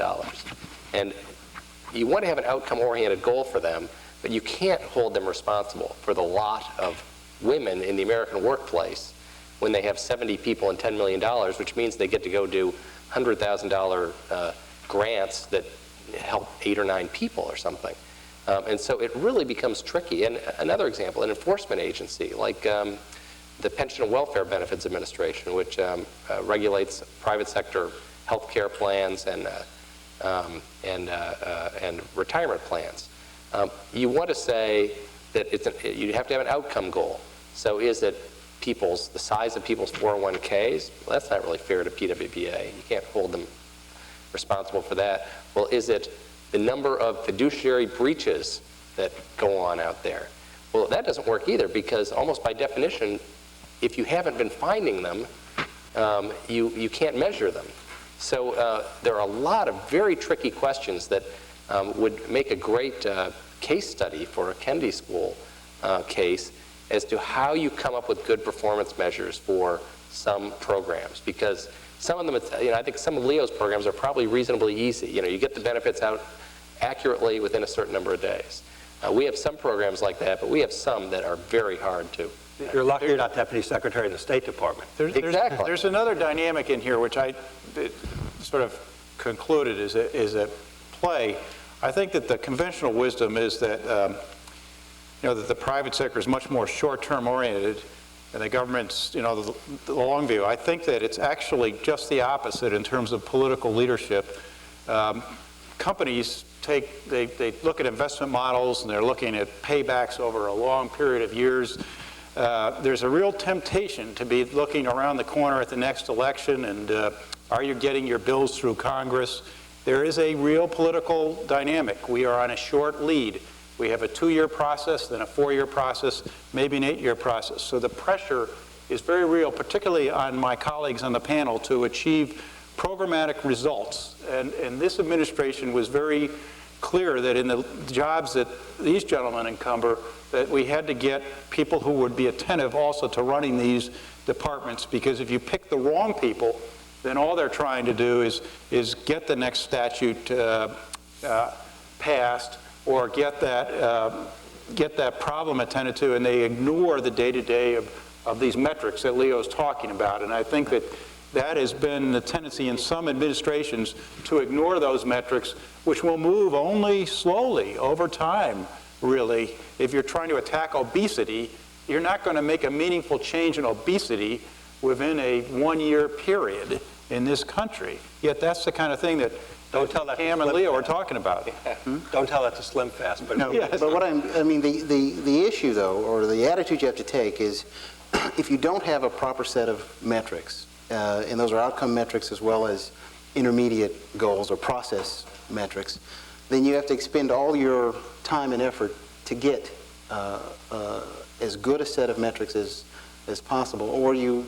And you want to have an outcome-oriented goal for them, but you can't hold them responsible for the lot of women in the American workplace when they have 70 people and $10 million, which means they get to go do $100,000 grants that help 8 or 9 people or something. And so it really becomes tricky. And another example, an enforcement agency like the Pension and Welfare Benefits Administration, which regulates private sector health care plans and retirement plans. You want to say that you have to have an outcome goal. So is it the size of people's 401ks? Well, that's not really fair to PWBA. You can't hold them responsible for that. Well, is it the number of fiduciary breaches that go on out there? Well, that doesn't work either, because almost by definition, if you haven't been finding them, you can't measure them. So there are a lot of very tricky questions that would make a great case study for a Kennedy School case as to how you come up with good performance measures for some programs. Because some of them, I think some of Leo's programs are probably reasonably easy. You get the benefits out accurately within a certain number of days. We have some programs like that, but we have some that are very hard to. You're lucky you're not Deputy Secretary of the State Department. Exactly. There's another dynamic in here which I sort of concluded is at play. I think that the conventional wisdom is that that the private sector is much more short-term oriented, and the government's the long view. I think that it's actually just the opposite in terms of political leadership. Companies they look at investment models, and they're looking at paybacks over a long period of years. There's a real temptation to be looking around the corner at the next election and are you getting your bills through Congress? There is a real political dynamic. We are on a short lead. We have a 2-year process, then a 4-year process, maybe an 8-year process. So the pressure is very real, particularly on my colleagues on the panel, to achieve programmatic results. And this administration was very clear that in the jobs that these gentlemen encumber, that we had to get people who would be attentive also to running these departments, because if you pick the wrong people, then all they're trying to do is get the next statute passed or get that problem attended to, and they ignore the day-to-day of these metrics that Leo's talking about. And I think that has been the tendency in some administrations to ignore those metrics, which will move only slowly over time, really. If you're trying to attack obesity, you're not going to make a meaningful change in obesity within a 1-year period in this country. Yet that's the kind of thing that Cam and Leo are talking about. Don't tell that to Slim Fast. But No, but what the issue, though, or the attitude you have to take is, if you don't have a proper set of metrics, and those are outcome metrics as well as intermediate goals or process metrics, then you have to expend all your time and effort to get as good a set of metrics as possible, or you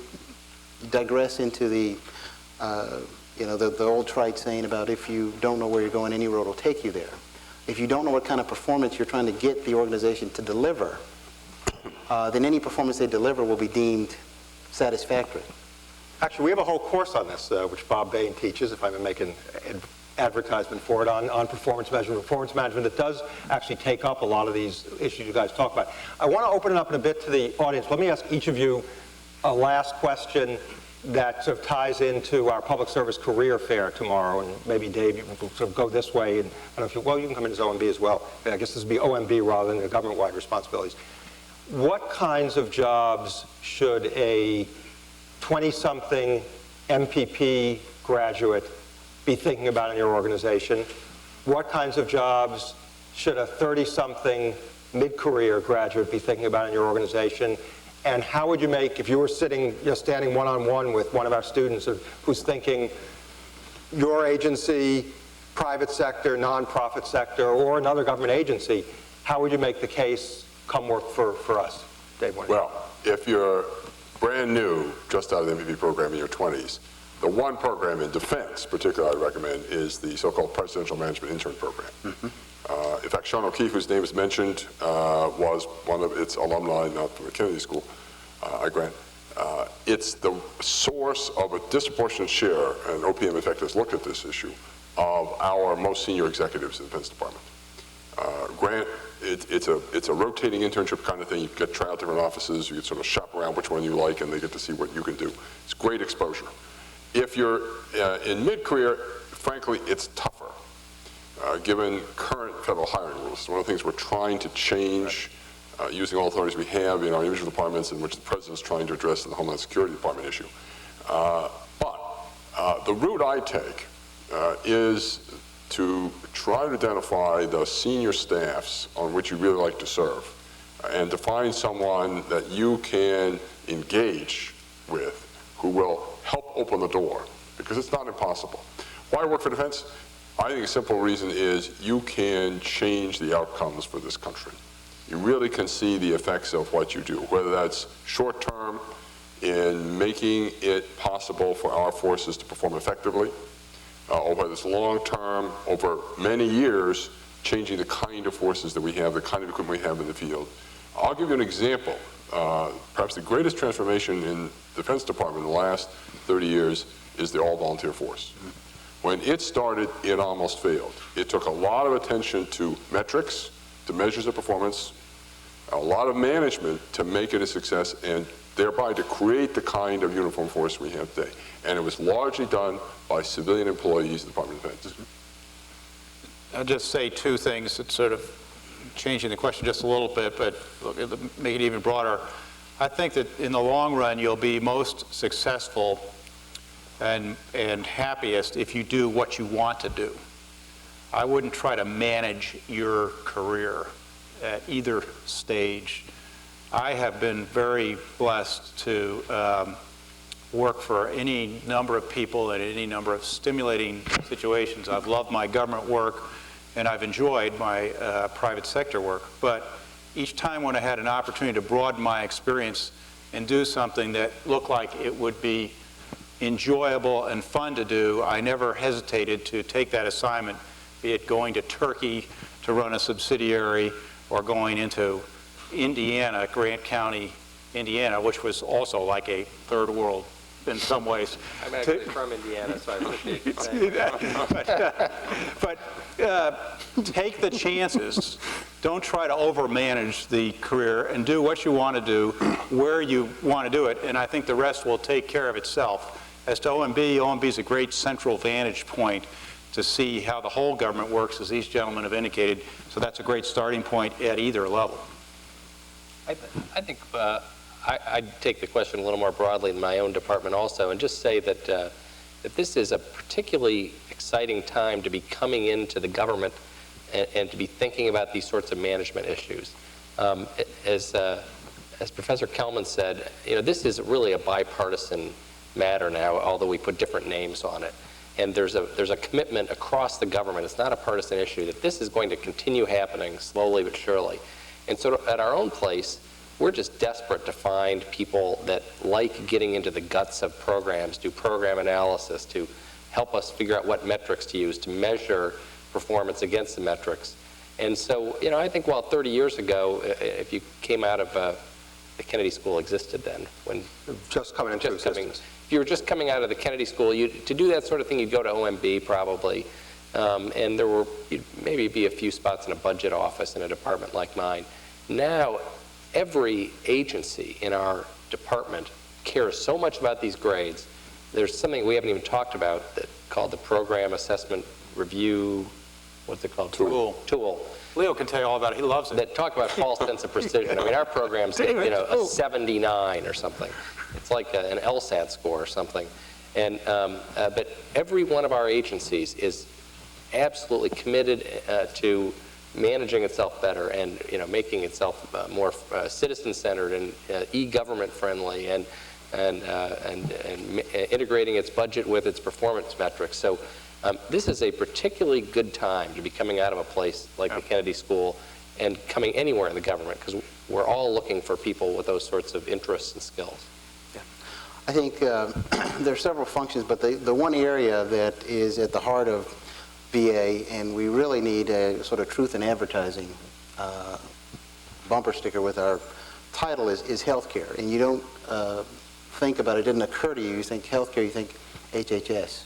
digress into the old trite saying about, if you don't know where you're going, any road will take you there. If you don't know what kind of performance you're trying to get the organization to deliver, then any performance they deliver will be deemed satisfactory. Actually, we have a whole course on this, which Bob Bain teaches, if I'm making advertisement for it, on performance management that does actually take up a lot of these issues you guys talk about. I want to open it up in a bit to the audience. Let me ask each of you a last question that sort of ties into our public service career fair tomorrow, and maybe Dave, you can sort of go this way, and I don't know if you, well, you can come in as OMB as well. I guess this would be OMB rather than the government-wide responsibilities. What kinds of jobs should a 20-something MPP graduate be thinking about in your organization? What kinds of jobs should a 30-something mid-career graduate be thinking about in your organization? And how would you make, if you were sitting, standing one-on-one with one of our students who's thinking your agency, private sector, nonprofit sector, or another government agency, how would you make the case come work for us? Dave, well, if you're brand new, just out of the MVP program in your 20s, the one program in defense, particularly I recommend, is the so-called Presidential Management Intern Program. In fact, Sean O'Keefe, whose name is mentioned, was one of its alumni, not from the Kennedy School, I grant. It's the source of a disproportionate share, and OPM in fact has looked at this issue, of our most senior executives in the Defense Department. Grant, it's a rotating internship kind of thing. You get try out different offices, you get sort of shop around which one you like, and they get to see what you can do. It's great exposure. If you're in mid-career, frankly, it's tougher, given current federal hiring rules. It's one of the things we're trying to change using all authorities we have in our individual departments, in which the President's trying to address the Homeland Security Department issue. But the route I take is to try to identify the senior staffs on which you really like to serve, and to find someone that you can engage with who will help open the door, because it's not impossible. Why work for defense? I think a simple reason is you can change the outcomes for this country. You really can see the effects of what you do, whether that's short-term in making it possible for our forces to perform effectively, or whether it's long-term, over many years, changing the kind of forces that we have, the kind of equipment we have in the field. I'll give you an example. Perhaps the greatest transformation in the Defense Department in the last 30 years is the all-volunteer force. When it started, it almost failed. It took a lot of attention to metrics, to measures of performance, a lot of management to make it a success, and thereby to create the kind of uniformed force we have today. And it was largely done by civilian employees of the Department of Defense. I'll just say two things that sort of changing the question just a little bit, but make it even broader. I think that in the long run, you'll be most successful and happiest if you do what you want to do. I wouldn't try to manage your career at either stage. I have been very blessed to work for any number of people in any number of stimulating situations. I've loved my government work, and I've enjoyed my private sector work. But each time when I had an opportunity to broaden my experience and do something that looked like it would be enjoyable and fun to do, I never hesitated to take that assignment, be it going to Turkey to run a subsidiary or going into Indiana, Grant County, Indiana, which was also like a third world in some ways. I'm actually from Indiana, so I appreciate you saying that. But take the chances. Don't try to overmanage the career, and do what you want to do where you want to do it, and I think the rest will take care of itself. As to OMB, OMB is a great central vantage point to see how the whole government works, as these gentlemen have indicated, so that's a great starting point at either level. I think I'd take the question a little more broadly in my own department also, and just say that, that this is a particularly exciting time to be coming into the government and to be thinking about these sorts of management issues. As Professor Kelman said, this is really a bipartisan matter now, although we put different names on it. And there's a commitment across the government, it's not a partisan issue, that this is going to continue happening slowly but surely. And so at our own place, we're just desperate to find people that like getting into the guts of programs, do program analysis, to help us figure out what metrics to use to measure performance against the metrics. And so, I think while 30 years ago, if you came out of the Kennedy School existed then, when Just coming into existence. if you were just coming out of the Kennedy School, to do that sort of thing, you'd go to OMB probably, and there were maybe be a few spots in a budget office in a department like mine. Now, every agency in our department cares so much about these grades. There's something we haven't even talked about that called the Program Assessment Review, what's it called? Tool. Leo can tell you all about it. He loves it. That talk about false sense of precision. I mean, our program's, a 79 or something. It's like an LSAT score or something. And, but every one of our agencies is absolutely committed to managing itself better and, making itself more citizen-centered and e-government friendly and integrating its budget with its performance metrics. So this is a particularly good time to be coming out of a place like the Kennedy School and coming anywhere in the government, because we're all looking for people with those sorts of interests and skills. I think there are several functions, but the one area that is at the heart of VA, and we really need a sort of truth in advertising bumper sticker with our title, is healthcare. And you don't think about it, didn't occur to you, you think healthcare, you think HHS.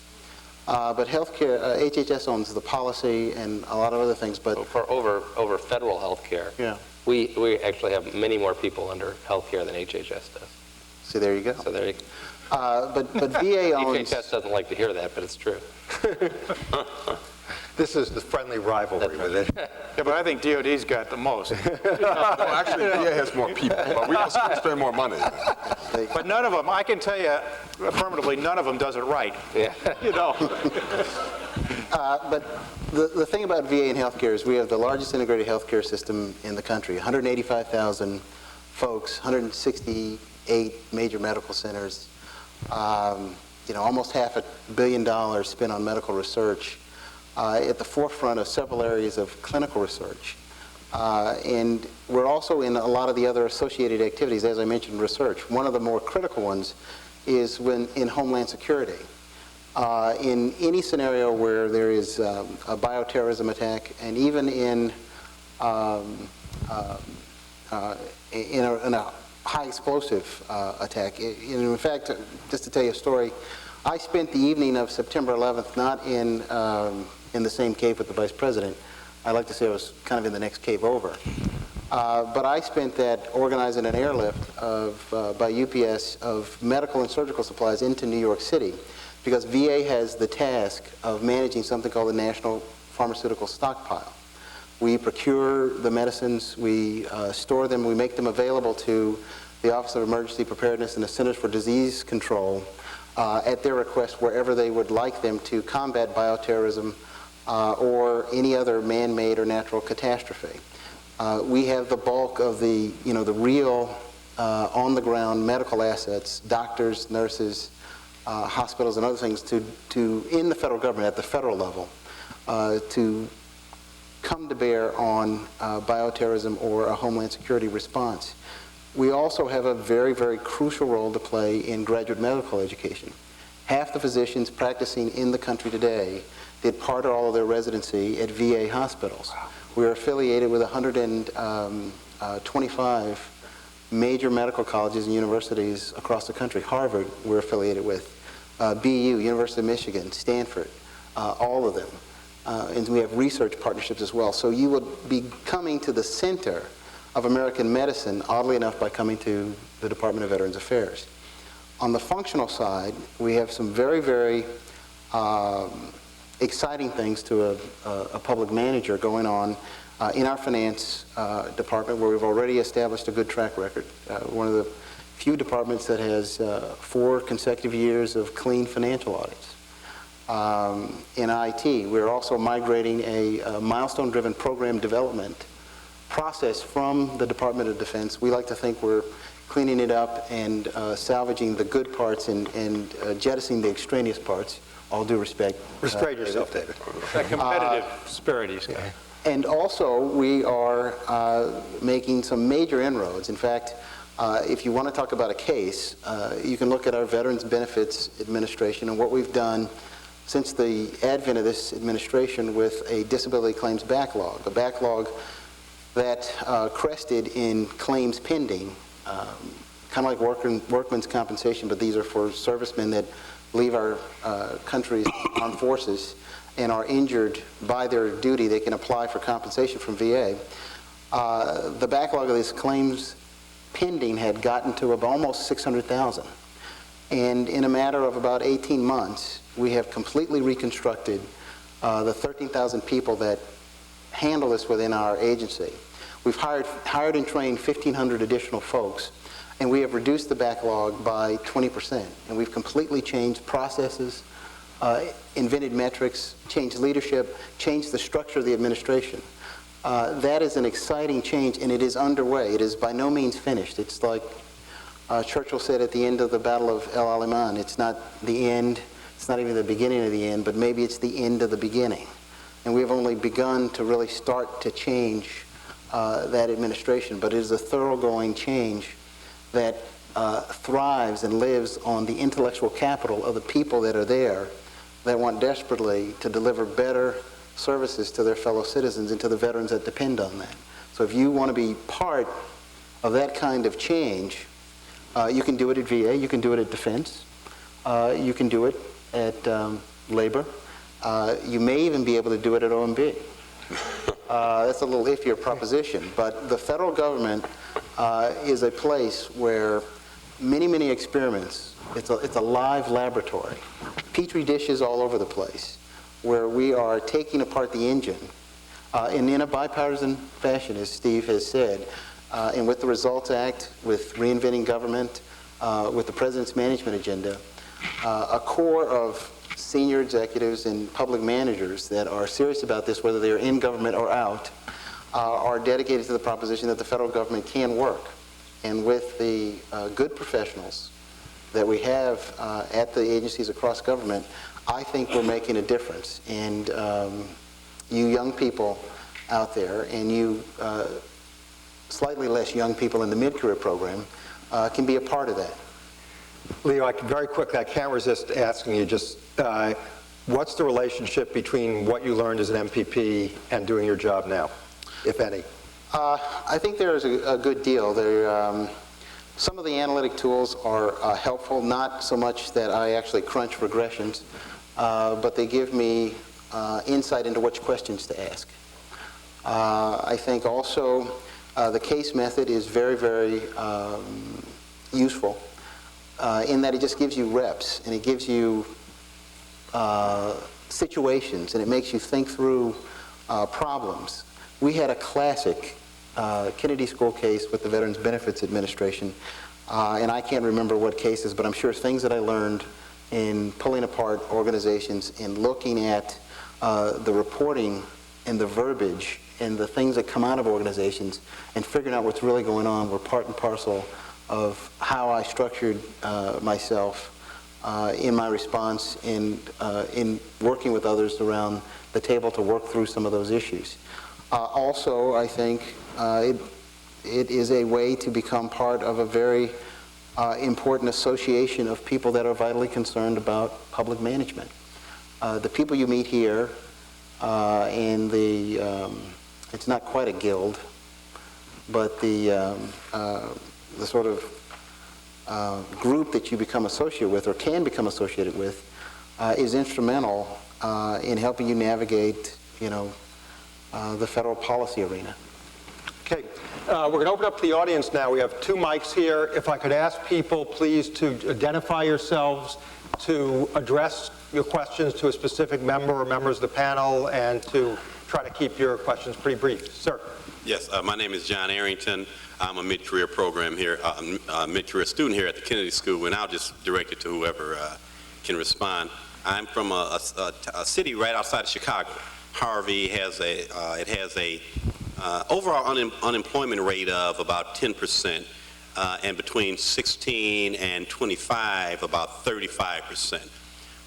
But healthcare, HHS owns the policy and a lot of other things, but... For over federal healthcare, yeah, we actually have many more people under healthcare than HHS does. so there you go. So there you But VA owns... HHS doesn't like to hear that, but it's true. This is the friendly rivalry with it. Yeah, but I think DOD's got the most. Well, actually, VA has more people, but we also spend more money. But none of them, I can tell you affirmatively, none of them does it right. Yeah. But the thing about VA and healthcare is we have the largest integrated healthcare system in the country. 185,000 folks, 168 major medical centers, almost $500 million spent on medical research, at the forefront of several areas of clinical research. And we're also in a lot of the other associated activities, as I mentioned, research. One of the more critical ones is when in Homeland Security. In any scenario where there is a bioterrorism attack, and even in a high explosive attack. In fact, just to tell you a story, I spent the evening of September 11th not in the same cave with the Vice President. I like to say I was kind of in the next cave over. But I spent that organizing an airlift by UPS of medical and surgical supplies into New York City, because VA has the task of managing something called the National Pharmaceutical Stockpile. We procure the medicines, we store them, we make them available to the Office of Emergency Preparedness and the Centers for Disease Control at their request wherever they would like them to combat bioterrorism or any other man-made or natural catastrophe. We have the bulk of the real on-the-ground medical assets, doctors, nurses, hospitals, and other things in the federal government at the federal level to come to bear on bioterrorism or a Homeland Security response. We also have a very, very crucial role to play in graduate medical education. Half the physicians practicing in the country today did part or all of their residency at VA hospitals. We're affiliated with 125 major medical colleges and universities across the country. Harvard, we're affiliated with. BU, University of Michigan, Stanford, all of them. And we have research partnerships as well. So you would be coming to the center of American medicine, oddly enough, by coming to the Department of Veterans Affairs. On the functional side, we have some very, very exciting things to a public manager going on in our finance department, where we've already established a good track record. One of the few departments that has 4 consecutive years of clean financial audits. In IT, we're also migrating a milestone-driven program development process from the Department of Defense. We like to think we're cleaning it up and salvaging the good parts and jettisoning the extraneous parts. All due respect. Restrain yourself, David. That competitive spirit he's got. And also, we are making some major inroads. In fact, if you want to talk about a case, you can look at our Veterans Benefits Administration and what we've done since the advent of this administration with a disability claims backlog, a backlog that crested in claims pending kind of like workman's compensation, but these are for servicemen that leave our country's armed forces and are injured by their duty. They can apply for compensation from VA. The backlog of these claims pending had gotten to almost 600,000. And in a matter of about 18 months, we have completely reconstructed the 13,000 people that handle this within our agency. We've hired and trained 1,500 additional folks, and we have reduced the backlog by 20%. And we've completely changed processes, invented metrics, changed leadership, changed the structure of the administration. That is an exciting change, and it is underway. It is by no means finished. It's like Churchill said at the end of the Battle of El Alamein, it's not the end, it's not even the beginning of the end, but maybe it's the end of the beginning. And we've only begun to really start to change that administration, but it is a thoroughgoing change that thrives and lives on the intellectual capital of the people that are there that want desperately to deliver better services to their fellow citizens and to the veterans that depend on that. So if you want to be part of that kind of change, you can do it at VA, you can do it at Defense, you can do it at Labor, you may even be able to do it at OMB. That's a little iffier proposition, but the federal government is a place where many experiments, it's a live laboratory, petri dishes all over the place, where we are taking apart the engine in a bipartisan fashion, as Steve has said, and with the Results Act, with reinventing government, with the President's management agenda, a core of senior executives and public managers that are serious about this, whether they're in government or out, are dedicated to the proposition that the federal government can work. And with the good professionals that we have at the agencies across government, I think we're making a difference. And you young people out there, and you slightly less young people in the mid-career program, can be a part of that. Leo, very quickly, I can't resist asking you just, what's the relationship between what you learned as an MPP and doing your job now, if any? I think there is a good deal. Some of the analytic tools are helpful, not so much that I actually crunch regressions, but they give me insight into which questions to ask. I think also the case method is very useful in that it just gives you reps, and it gives you situations, and it makes you think through problems. We had a classic Kennedy School case with the Veterans Benefits Administration, and I can't remember what cases, but I'm sure it's things that I learned in pulling apart organizations and looking at the reporting and the verbiage and the things that come out of organizations and figuring out what's really going on were part and parcel of how I structured myself in my response in working with others around the table to work through some of those issues. Also, I think it is a way to become part of a very important association of people that are vitally concerned about public management. The people you meet here and it's not quite a guild, but the sort of group that you become associated with or can become associated with is instrumental in helping you navigate, the federal policy arena. Okay, we're going to open up to the audience now. We have two mics here. If I could ask people, please, to identify yourselves, to address your questions to a specific member or members of the panel, and to try to keep your questions pretty brief. Sir. Yes, my name is John Arrington. I'm a mid-career program here, mid-career student here at the Kennedy School, and I'll just direct it to whoever can respond. I'm from a city right outside of Chicago. Harvey has a overall unemployment rate of about 10%, and between 16 and 25, about 35%.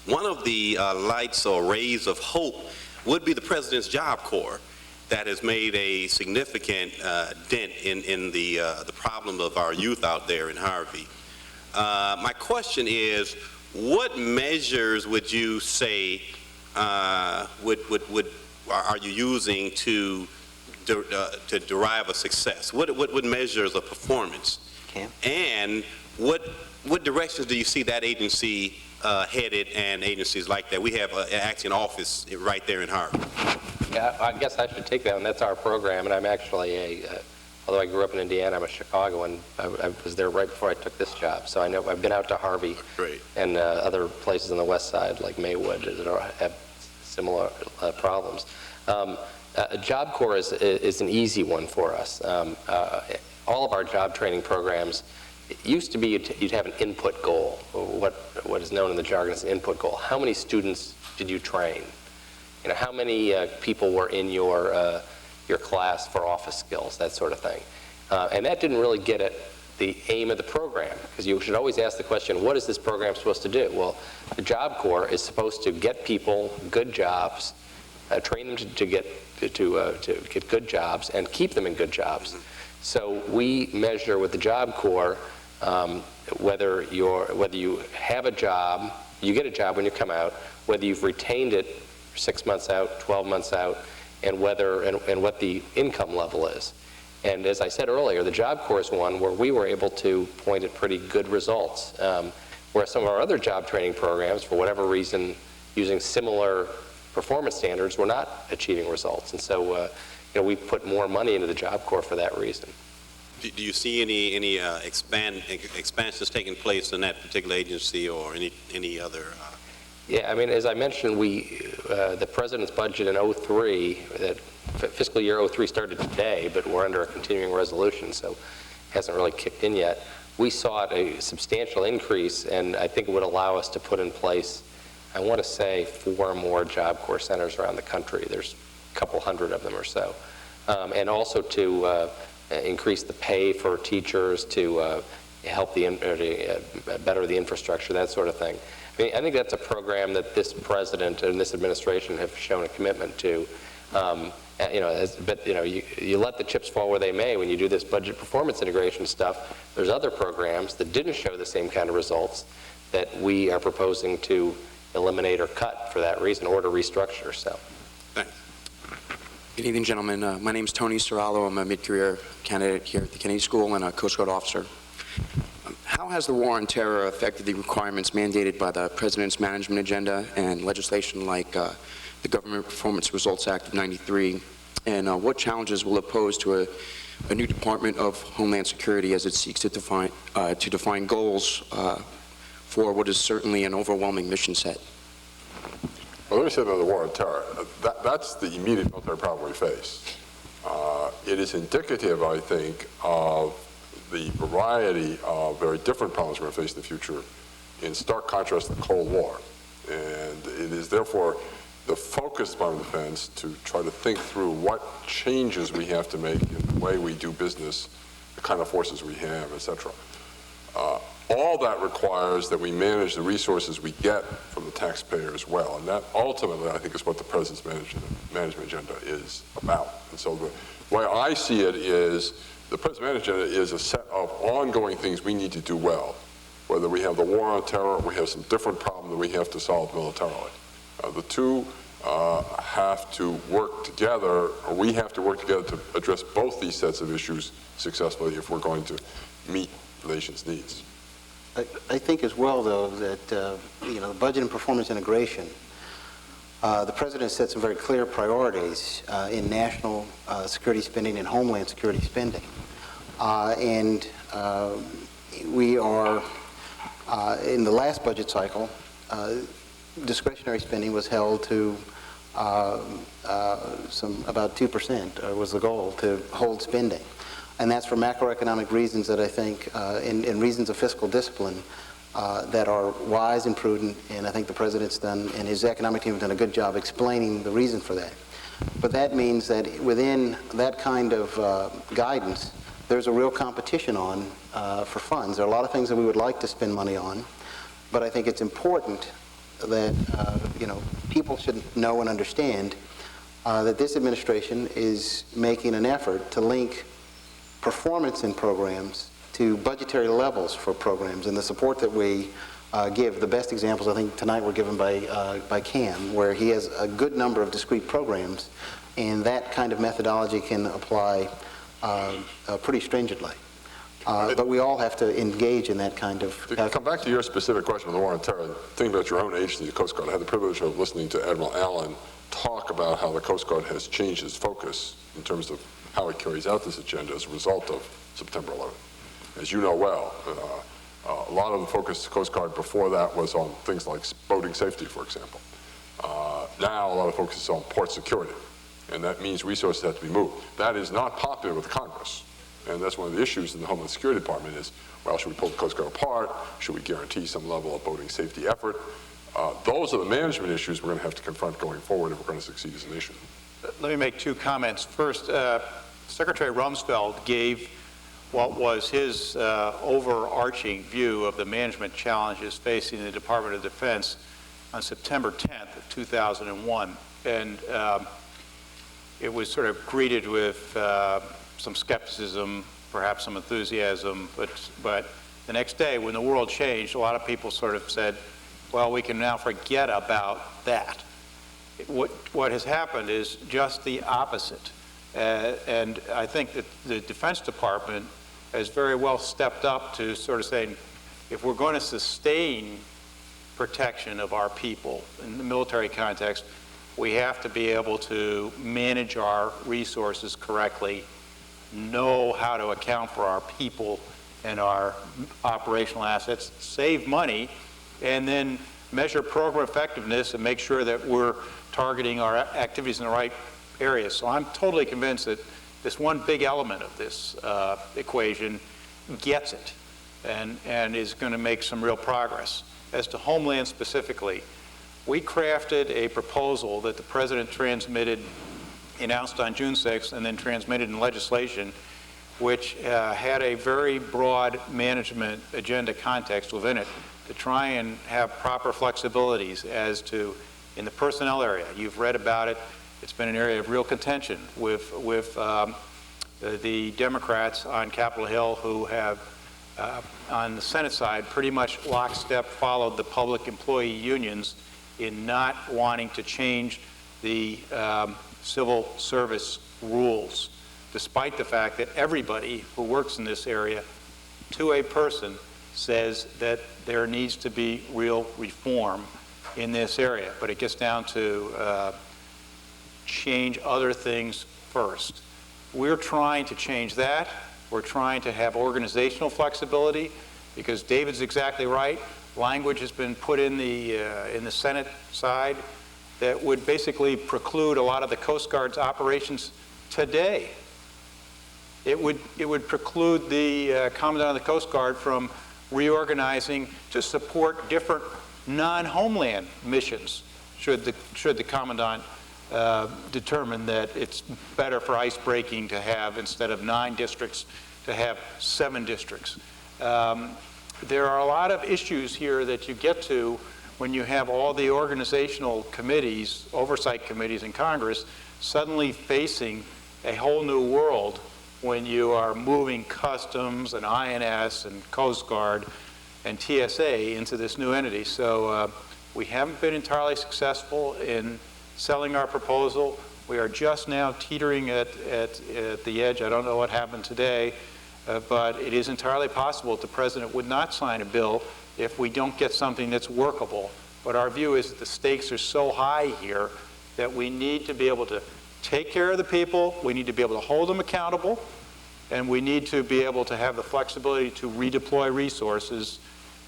One of the lights or rays of hope would be the President's Job Corps that has made a significant dent in the problem of our youth out there in Harvey. My question is, what measures would you say are you using to derive a success? What measures of performance Cam? And what directions do you see that agency headed, and agencies like that? We have actually an office right there in Harvard. Yeah, I guess I should take that one. That's our program, and I'm actually although I grew up in Indiana, I'm a Chicagoan. I was there right before I took this job, so I know I've been out to Harvey. Great. And other places on the west side, like Maywood, that have similar problems. Job Corps is an easy one for us. All of our job training programs, it used to be you'd have an input goal, what is known in the jargon as an input goal. How many students did you train? You know, how many people were in your class for office skills, that sort of thing. And that didn't really get at the aim of the program, because you should always ask the question, what is this program supposed to do? Well, the Job Corps is supposed to get people good jobs, train them to get good jobs, and keep them in good jobs. So we measure with the Job Corps whether you have a job, you get a job when you come out, whether you've retained it 6 months out, 12 months out, and what the income level is. And as I said earlier, the Job Corps is one where we were able to point at pretty good results, whereas some of our other job training programs, for whatever reason, using similar performance standards, were not achieving results. And so we put more money into the Job Corps for that reason. Do you see any expansions taking place in that particular agency, or any other? Yeah, I mean, as I mentioned, the President's budget in '03, that fiscal year '03 started today, but we're under a continuing resolution, so it hasn't really kicked in yet. We sought a substantial increase, and I think it would allow us to put in place, I want to say, 4 more Job Corps centers around the country. There's a couple hundred of them or so. And also to increase the pay for teachers, to help better the infrastructure, that sort of thing. I mean, I think that's a program that this president and this administration have shown a commitment to. But you let the chips fall where they may when you do this budget performance integration stuff. There's other programs that didn't show the same kind of results that we are proposing to eliminate or cut for that reason, or to restructure. So. Thanks. Good evening, gentlemen. My name is Tony Serralo. I'm a mid-career candidate here at the Kennedy School and a Coast Guard officer. How has the war on terror affected the requirements mandated by the President's management agenda and legislation like the Government Performance Results Act of '93? And what challenges will it pose to a new Department of Homeland Security as it seeks to define goals for what is certainly an overwhelming mission set? Well, let me say about the war on terror. That's the immediate military problem we face. It is indicative, I think, of the variety of very different problems we're going to face in the future, in stark contrast to the Cold War. And it is therefore the focus of the Department of Defense to try to think through what changes we have to make in the way we do business, the kind of forces we have, et cetera. All that requires that we manage the resources we get from the taxpayer as well. And that ultimately, I think, is what the President's management agenda is about. And so the way I see it is the President's management agenda is a set of ongoing things we need to do well. Whether we have the war on terror, or we have some different problem that we have to solve militarily. The two have to work together, or we have to work together to address both these sets of issues successfully if we're going to meet the nation's needs. I think as well, though, that the budget and performance integration, the President set some very clear priorities in national security spending and homeland security spending. And we are, in the last budget cycle, discretionary spending was held to about 2% was the goal, to hold spending. And that's for macroeconomic reasons that I think, and reasons of fiscal discipline that are wise and prudent, and I think the President's done, and his economic team have done a good job explaining the reason for that. But that means that within that kind of guidance, there's a real competition on for funds. There are a lot of things that we would like to spend money on, but I think it's important that people should know and understand that this administration is making an effort to link performance in programs to budgetary levels for programs, and the support that we give. The best examples, I think, tonight were given by Cam, where he has a good number of discrete programs, and that kind of methodology can apply pretty stringently. But we all have to engage in that kind of... To come back to your specific question on the war on terror, thinking about your own agency, the Coast Guard, I had the privilege of listening to Admiral Allen talk about how the Coast Guard has changed its focus in terms of how it carries out this agenda as a result of September 11th. As you know well, a lot of the focus of the Coast Guard before that was on things like boating safety, for example. Now a lot of focus is on port security, and that means resources have to be moved. That is not popular with Congress, and that's one of the issues in the Homeland Security Department is, well, should we pull the Coast Guard apart? Should we guarantee some level of boating safety effort? Those are the management issues we're going to have to confront going forward if we're going to succeed as a nation. Let me make two comments. First, Secretary Rumsfeld gave what was his overarching view of the management challenges facing the Department of Defense on September 10th of 2001. And it was sort of greeted with some skepticism, perhaps some enthusiasm, but the next day when the world changed, a lot of people sort of said, well, we can now forget about that. What has happened is just the opposite. And I think that the Defense Department has very well stepped up to sort of saying, if we're going to sustain protection of our people in the military context, we have to be able to manage our resources correctly, know how to account for our people and our operational assets, save money, and then measure program effectiveness and make sure that we're targeting our activities in the right areas. So I'm totally convinced that this one big element of this equation gets it and is going to make some real progress. As to Homeland specifically, we crafted a proposal that the President announced on June 6th, and then transmitted in legislation, which had a very broad management agenda context within it to try and have proper flexibilities as to, in the personnel area, you've read about it, it's been an area of real contention with the Democrats on Capitol Hill who have, on the Senate side, pretty much lockstep followed the public employee unions in not wanting to change the civil service rules, despite the fact that everybody who works in this area, to a person, says that there needs to be real reform in this area. But it gets down to change other things first. We're trying to change that. We're trying to have organizational flexibility, because David's exactly right. Language has been put in the Senate side that would basically preclude a lot of the Coast Guard's operations today. It would preclude the Commandant of the Coast Guard from reorganizing to support different non-homeland missions should the Commandant determine that it's better for ice breaking to have, instead of 9 districts, to have 7 districts. There are a lot of issues here that you get to when you have all the organizational committees, oversight committees in Congress, suddenly facing a whole new world when you are moving customs and INS and Coast Guard and TSA into this new entity. So we haven't been entirely successful in selling our proposal. We are just now teetering at the edge. I don't know what happened today, but it is entirely possible that the President would not sign a bill if we don't get something that's workable. But our view is that the stakes are so high here that we need to be able to take care of the people, we need to be able to hold them accountable, and we need to be able to have the flexibility to redeploy resources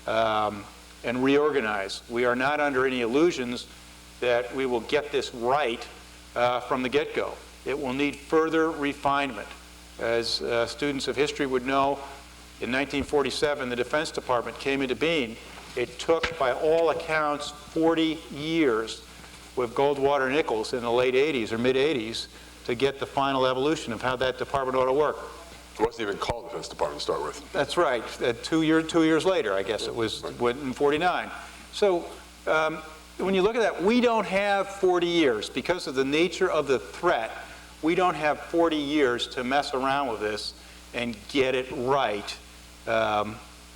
and reorganize. We are not under any illusions that we will get this right from the get-go. It will need further refinement. As students of history would know, in 1947, the Defense Department came into being. It took, by all accounts, 40 years with Goldwater and Nichols in the late 80s or mid-80s to get the final evolution of how that department ought to work. It wasn't even called the Defense Department to start with. That's right. 2 years later, I guess it was, went in 49. So when you look at that, we don't have 40 years. Because of the nature of the threat, we don't have 40 years to mess around with this and get it right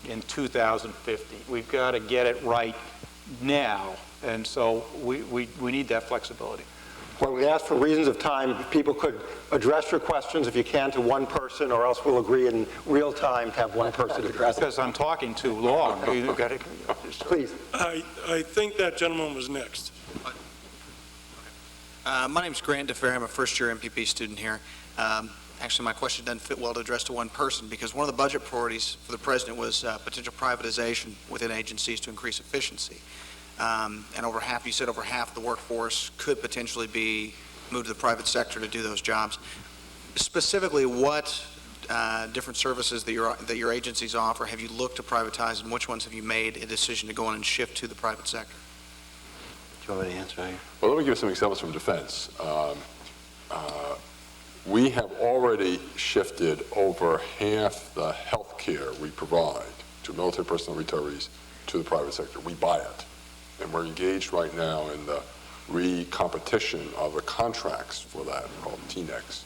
in 2050. We've got to get it right now. And so we need that flexibility. When we ask for reasons of time, people could address your questions, if you can, to one person, or else we'll agree in real time to have one person address it. Because I'm talking too long. Please. I think that gentleman was next. My name's Grant DeFerre. I'm a first-year MPP student here. Actually, my question doesn't fit well to address to one person, because one of the budget priorities for the president was potential privatization within agencies to increase efficiency. And over half, you said over half the workforce could potentially be moved to the private sector to do those jobs. Specifically, what different services that your agencies offer have you looked to privatize, and which ones have you made a decision to go in and shift to the private sector? Do you want me to answer? Well, let me give you some examples from defense. We have already shifted over half the health care we provide to military personnel retirees to the private sector. We buy it. And we're engaged right now in the recompetition of the contracts for that, called TNEX,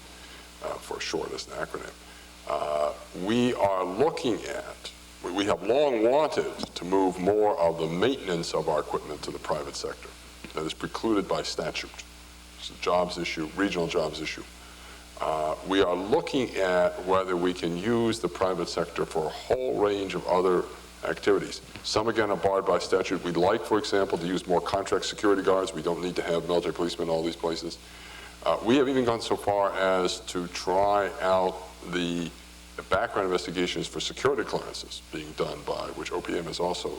for short as an acronym. We are looking at, we have long wanted to move more of the maintenance of our equipment to the private sector. That is precluded by statute. It's a jobs issue, regional jobs issue. We are looking at whether we can use the private sector for a whole range of other activities. Some, again, are barred by statute. We'd like, for example, to use more contract security guards. We don't need to have military policemen in all these places. We have even gone so far as to try out the background investigations for security clearances being done by, which OPM has also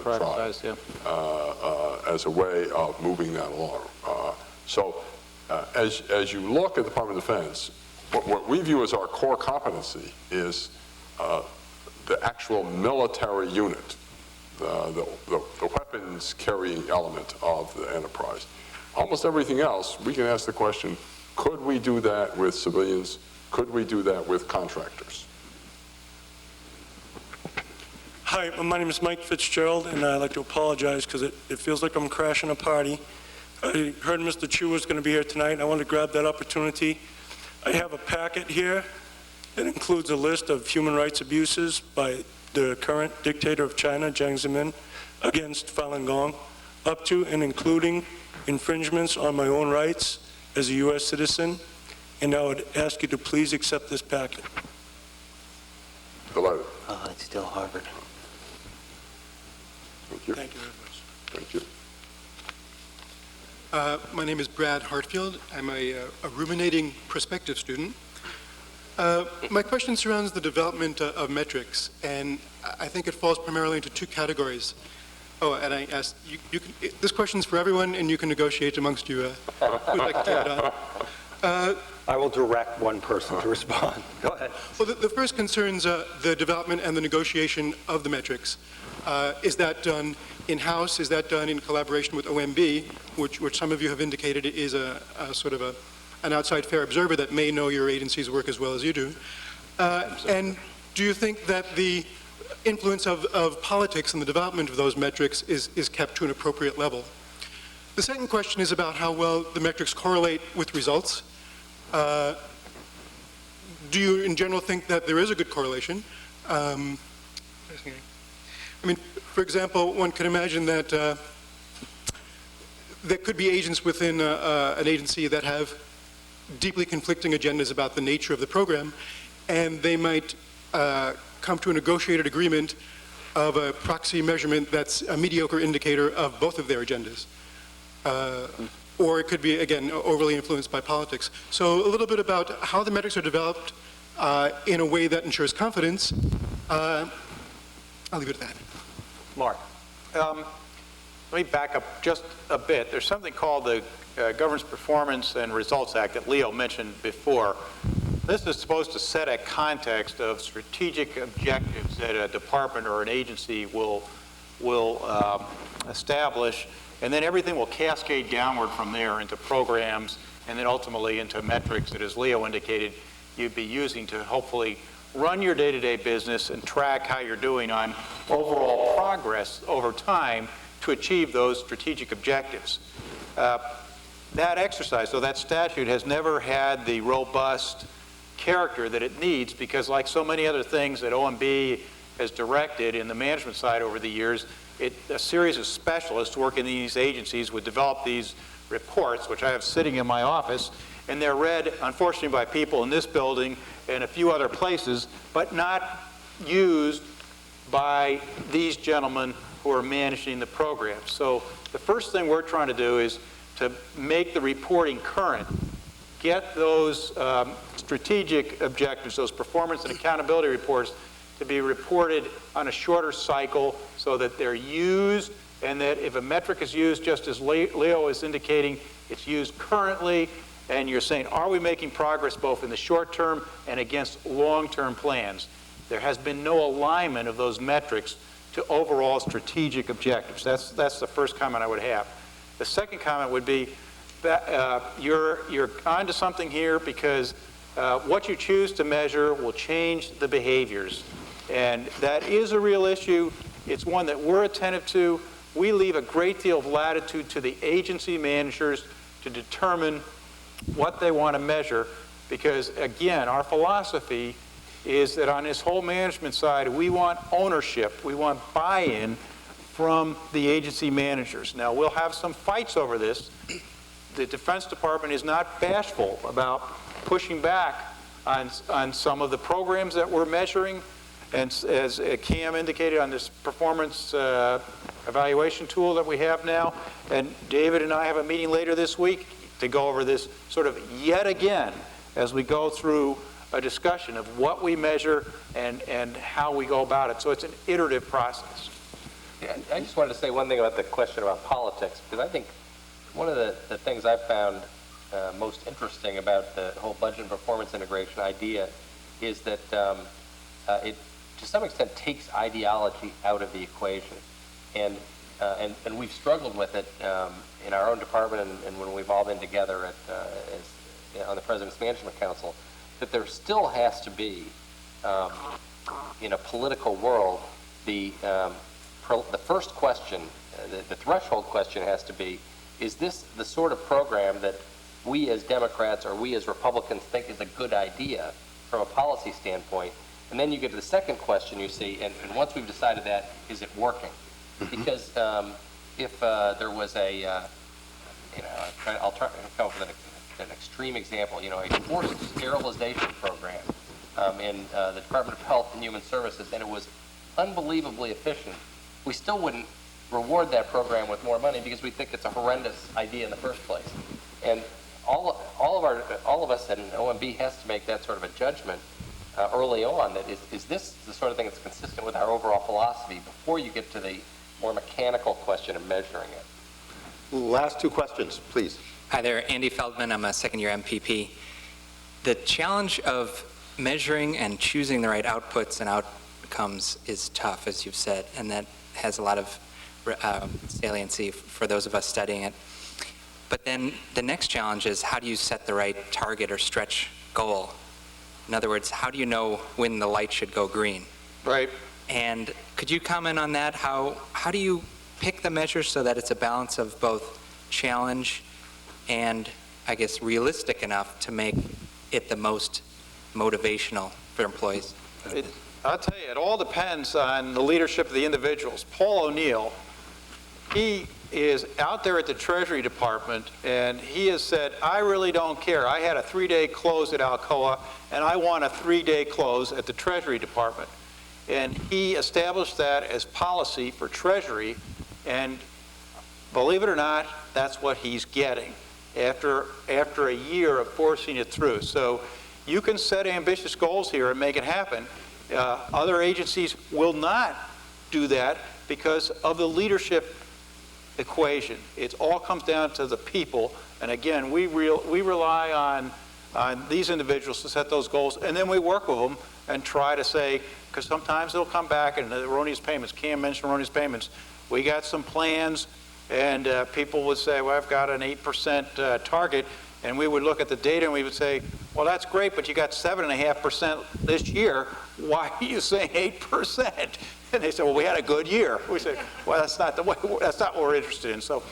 tried, as a way of moving that along. As you look at the Department of Defense, what we view as our core competency is the actual military unit, the weapons carrying element of the enterprise. Almost everything else, we can ask the question, could we do that with civilians? Could we do that with contractors? Hi, my name is Mike Fitzgerald, and I'd like to apologize because it feels like I'm crashing a party. I heard Mr. Chu was going to be here tonight. I want to grab that opportunity. I have a packet here that includes a list of human rights abuses by the current dictator of China, Jiang Zemin, against Falun Gong, up to and including infringements on my own rights as a U.S. citizen, and I would ask you to please accept this packet. Delighted. Oh, it's still Harvard. Thank you. Thank you very much. Thank you. My name is Brad Hartfield. I'm a ruminating prospective student. My question surrounds the development of metrics, and I think it falls primarily into two categories. Oh, and I asked, this question's for everyone, and you can negotiate amongst you who'd like to take it on. I will direct one person to respond. Go ahead. Well, the first concerns the development and the negotiation of the metrics. Is that done in-house? Is that done in collaboration with OMB, which some of you have indicated is a sort of an outside fair observer that may know your agency's work as well as you do? And do you think that the influence of politics in the development of those metrics is kept to an appropriate level? The second question is about how well the metrics correlate with results. Do you, in general, think that there is a good correlation? I mean, for example, one could imagine that there could be agents within an agency that have deeply conflicting agendas about the nature of the program, and they might come to a negotiated agreement of a proxy measurement that's a mediocre indicator of both of their agendas. Or it could be, again, overly influenced by politics. So a little bit about how the metrics are developed in a way that ensures confidence. I'll leave it at that. Mark. Let me back up just a bit. There's something called the Governance Performance and Results Act that Leo mentioned before. This is supposed to set a context of strategic objectives that a department or an agency will establish, and then everything will cascade downward from there into programs and then ultimately into metrics that, as Leo indicated, you'd be using to hopefully run your day-to-day business and track how you're doing on overall progress over time to achieve those strategic objectives. That exercise, so that statute, has never had the robust character that it needs because, like so many other things that OMB has directed in the management side over the years, a series of specialists working in these agencies would develop these reports, which I have sitting in my office, and they're read, unfortunately, by people in this building and a few other places, but not used by these gentlemen who are managing the program. So the first thing we're trying to do is to make the reporting current, get those strategic objectives, those performance and accountability reports, to be reported on a shorter cycle so that they're used, and that if a metric is used, just as Leo is indicating, it's used currently, and you're saying, are we making progress both in the short term and against long-term plans? There has been no alignment of those metrics to overall strategic objectives. That's the first comment I would have. The second comment would be that you're onto something here, because what you choose to measure will change the behaviors. And that is a real issue. It's one that we're attentive to. We leave a great deal of latitude to the agency managers to determine what they want to measure, because, again, our philosophy is that on this whole management side, we want ownership, we want buy-in from the agency managers. Now, we'll have some fights over this. The Defense Department is not bashful about pushing back on some of the programs that we're measuring. And as Cam indicated on this performance evaluation tool that we have now, and David and I have a meeting later this week to go over this sort of yet again as we go through a discussion of what we measure and how we go about it. So it's an iterative process. Yeah, I just wanted to say one thing about the question about politics, because I think one of the things I've found most interesting about the whole budget and performance integration idea is that it, to some extent, takes ideology out of the equation. And we've struggled with it in our own department and when we've all been together on the President's Management Council, that there still has to be, in a political world, the first question, the threshold question has to be, is this the sort of program that we as Democrats or we as Republicans think is a good idea from a policy standpoint? And then you get to the second question, you see, and once we've decided that, is it working? Because if there was a, I'll try to come up with an extreme example, a forced sterilization program in the Department of Health and Human Services, and it was unbelievably efficient, we still wouldn't reward that program with more money because we think it's a horrendous idea in the first place. And all of us at an OMB has to make that sort of a judgment early on, that is this the sort of thing that's consistent with our overall philosophy before you get to the more mechanical question of measuring it. Last two questions, please. Hi there, Andy Feldman. I'm a second-year MPP. The challenge of measuring and choosing the right outputs and outcomes is tough, as you've said, and that has a lot of saliency for those of us studying it. But then the next challenge is, how do you set the right target or stretch goal? In other words, how do you know when the light should go green? Right. And could you comment on that? How do you pick the measures so that it's a balance of both challenge and, I guess, realistic enough to make it the most motivational for employees? I'll tell you, it all depends on the leadership of the individuals. Paul O'Neill, he is out there at the Treasury Department, and he has said, I really don't care. I had a 3-day close at Alcoa, and I want a 3-day close at the Treasury Department. And he established that as policy for Treasury, and believe it or not, that's what he's getting after a year of forcing it through. So you can set ambitious goals here and make it happen. Other agencies will not do that because of the leadership equation. It all comes down to the people, and again, we rely on these individuals to set those goals, and then we work with them and try to say, because sometimes they'll come back and the erroneous payments, Cam mentioned erroneous payments, we got some plans, and people would say, well, I've got an 8% target, and we would look at the data and we would say, well, that's great, but you got 7.5% this year. Why are you saying 8%? And they said, well, we had a good year. We said, well, that's not what we're interested in. So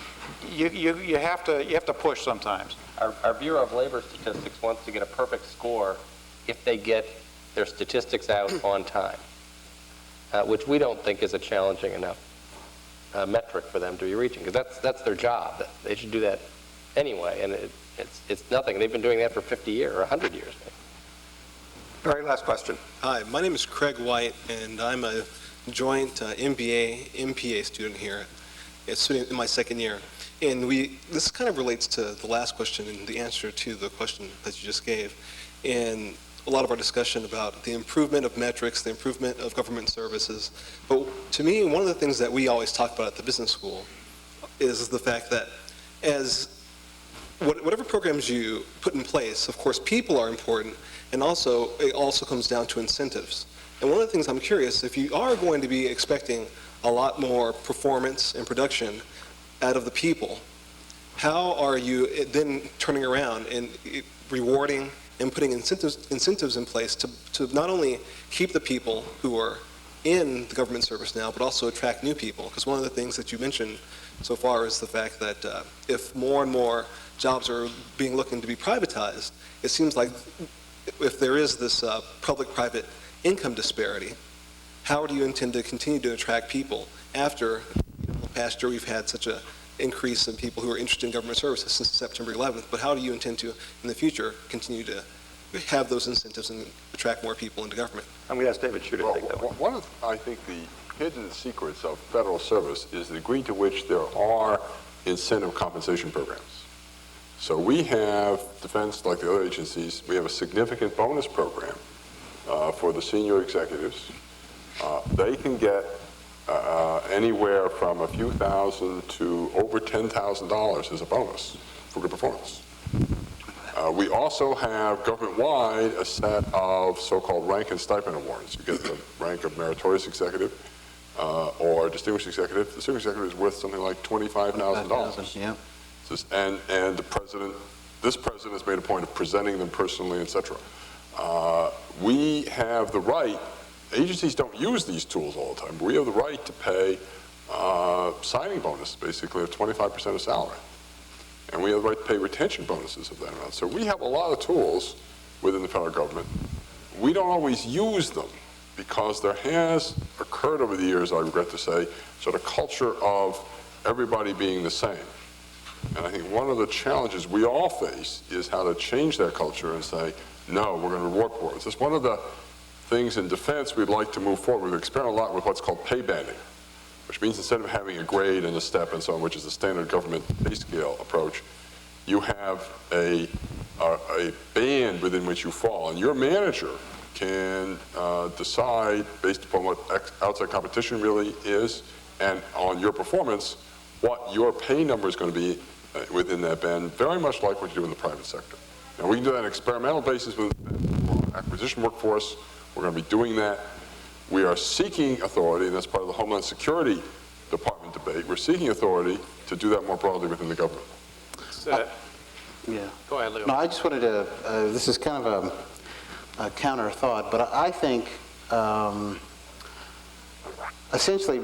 you have to push sometimes. Our Bureau of Labor Statistics wants to get a perfect score if they get their statistics out on time, which we don't think is a challenging enough metric for them to be reaching, because that's their job. They should do that anyway, and it's nothing. They've been doing that for 50 years or 100 years. Maybe. Very last question. Hi, my name is Craig White, and I'm a joint MBA, MPA student here, a student in my second year. And this kind of relates to the last question and the answer to the question that you just gave. And a lot of our discussion about the improvement of metrics, the improvement of government services. But to me, one of the things that we always talk about at the business school is the fact that whatever programs you put in place, of course, people are important, and also it also comes down to incentives. And one of the things I'm curious, if you are going to be expecting a lot more performance and production out of the people, how are you then turning around and rewarding and putting incentives in place to not only keep the people who are in the government service now, but also attract new people? Because one of the things that you mentioned so far is the fact that if more and more jobs are being looking to be privatized, it seems like if there is this public-private income disparity, how do you intend to continue to attract people after the past year we've had such an increase in people who are interested in government services since September 11th, but how do you intend to, in the future, continue to have those incentives and attract more people into government? I'm going to ask David Chu to take that one. One of, I think, the hidden secrets of federal service is the degree to which there are incentive compensation programs. So we have defense, like the other agencies, we have a significant bonus program for the senior executives. They can get anywhere from a few thousand to over $10,000 as a bonus for good performance. We also have government-wide a set of so-called rank and stipend awards. You get the rank of meritorious executive or distinguished executive. The distinguished executive is worth something like $25,000. Yeah. And this president has made a point of presenting them personally, etc. We have the right. Agencies don't use these tools all the time, but we have the right to pay signing bonus, basically, of 25% of salary. And we have the right to pay retention bonuses of that amount. So we have a lot of tools within the federal government. We don't always use them because there has occurred over the years, I regret to say, sort of culture of everybody being the same. And I think one of the challenges we all face is how to change that culture and say, no, we're going to reward performance. It's one of the things in defense we'd like to move forward. We've experimented a lot with what's called paybanding, which means instead of having a grade and a step and so on, which is a standard government pay scale approach, you have a band within which you fall. And your manager can decide, based upon what outside competition really is, and on your performance, what your pay number is going to be within that band, very much like what you do in the private sector. Now, we can do that on an experimental basis with acquisition workforce. We're going to be doing that. We are seeking authority, and that's part of the Homeland Security Department debate. We're seeking authority to do that more broadly within the government. Yeah. Go ahead, Leo. No, I just wanted to, this is kind of a counter thought, but I think essentially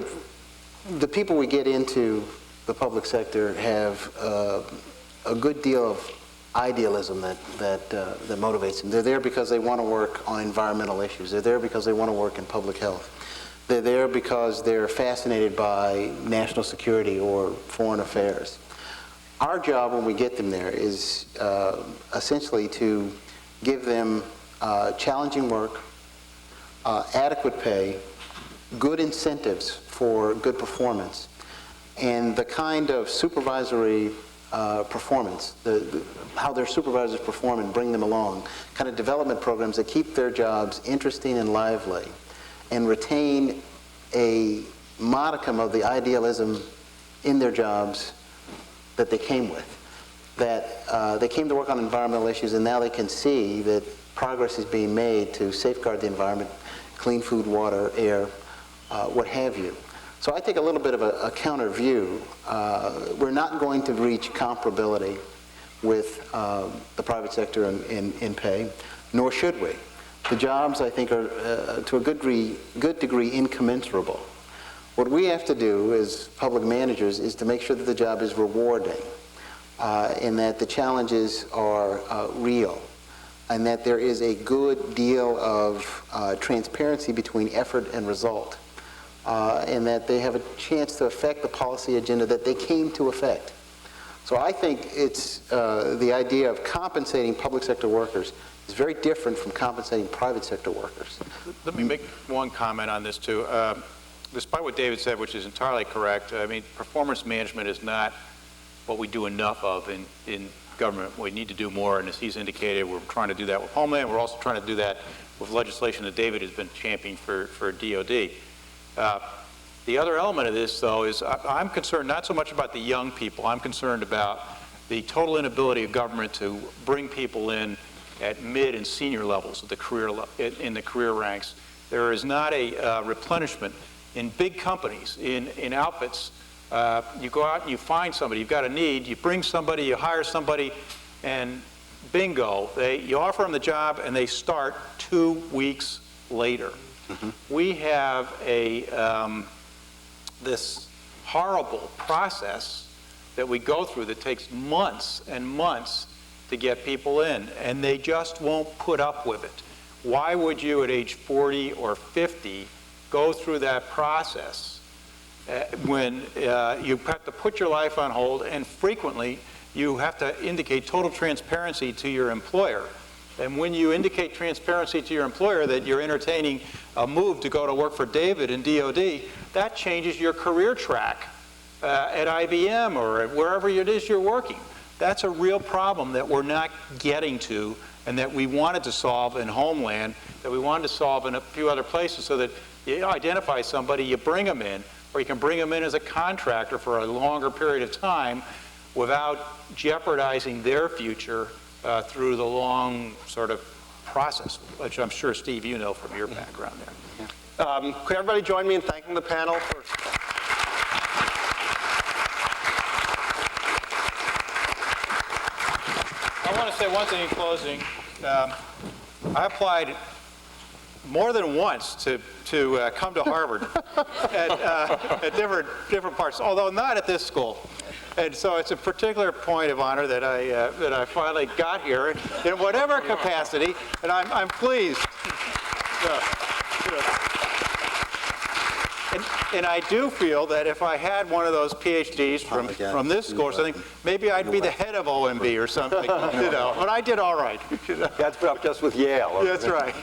the people we get into the public sector have a good deal of idealism that motivates them. They're there because they want to work on environmental issues. They're there because they want to work in public health. They're there because they're fascinated by national security or foreign affairs. Our job when we get them there is essentially to give them challenging work, adequate pay, good incentives for good performance, and the kind of supervisory performance, how their supervisors perform and bring them along, kind of development programs that keep their jobs interesting and lively and retain a modicum of the idealism in their jobs that they came with. That they came to work on environmental issues and now they can see that progress is being made to safeguard the environment, clean food, water, air, what have you. So I take a little bit of a counter view. We're not going to reach comparability with the private sector in pay, nor should we. The jobs, I think, are to a good degree incommensurable. What we have to do as public managers is to make sure that the job is rewarding, and that the challenges are real, and that there is a good deal of transparency between effort and result. and that they have a chance to affect the policy agenda that they came to affect. So I think it's the idea of compensating public sector workers is very different from compensating private sector workers. Let me make one comment on this, too. Despite what David said, which is entirely correct, I mean, performance management is not what we do enough of in government. We need to do more, and as he's indicated, we're trying to do that with Homeland. We're also trying to do that with legislation that David has been championing for DOD. The other element of this, though, is I'm concerned not so much about the young people. I'm concerned about the total inability of government to bring people in at mid and senior levels of the in the career ranks. There is not a replenishment in big companies, in outfits. You go out and you find somebody, you've got a need, you bring somebody, you hire somebody, and bingo, you offer them the job and they start 2 weeks later. We have this horrible process that we go through that takes months and months to get people in, and they just won't put up with it. Why would you at age 40 or 50 go through that process when you have to put your life on hold, and frequently you have to indicate total transparency to your employer? And when you indicate transparency to your employer that you're entertaining a move to go to work for David in DOD, that changes your career track at IBM or wherever it is you're working. That's a real problem that we're not getting to, and that we wanted to solve in Homeland, that we wanted to solve in a few other places, so that you identify somebody, you bring them in, or you can bring them in as a contractor for a longer period of time without jeopardizing their future through the long sort of process, which I'm sure, Steve, you know from your background there. Could everybody join me in thanking the panel for... I want to say one thing in closing. I applied more than once to come to Harvard at different parts, although not at this school. And so it's a particular point of honor that I finally got here in whatever capacity, and I'm pleased. And I do feel that if I had one of those PhDs from this school or something, maybe I'd be the head of OMB or something, you know. But I did all right. That's put up just with Yale. That's right.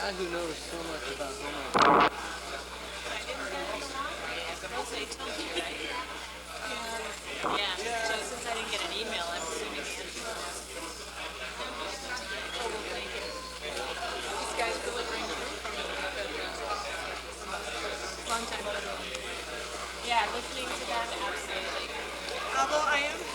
Who knows so much about Homeland. Yeah, so since I didn't get an email, I'm assuming the answer was probably. These guys delivering long time ago. Yeah, listening to that, absolutely. Although I am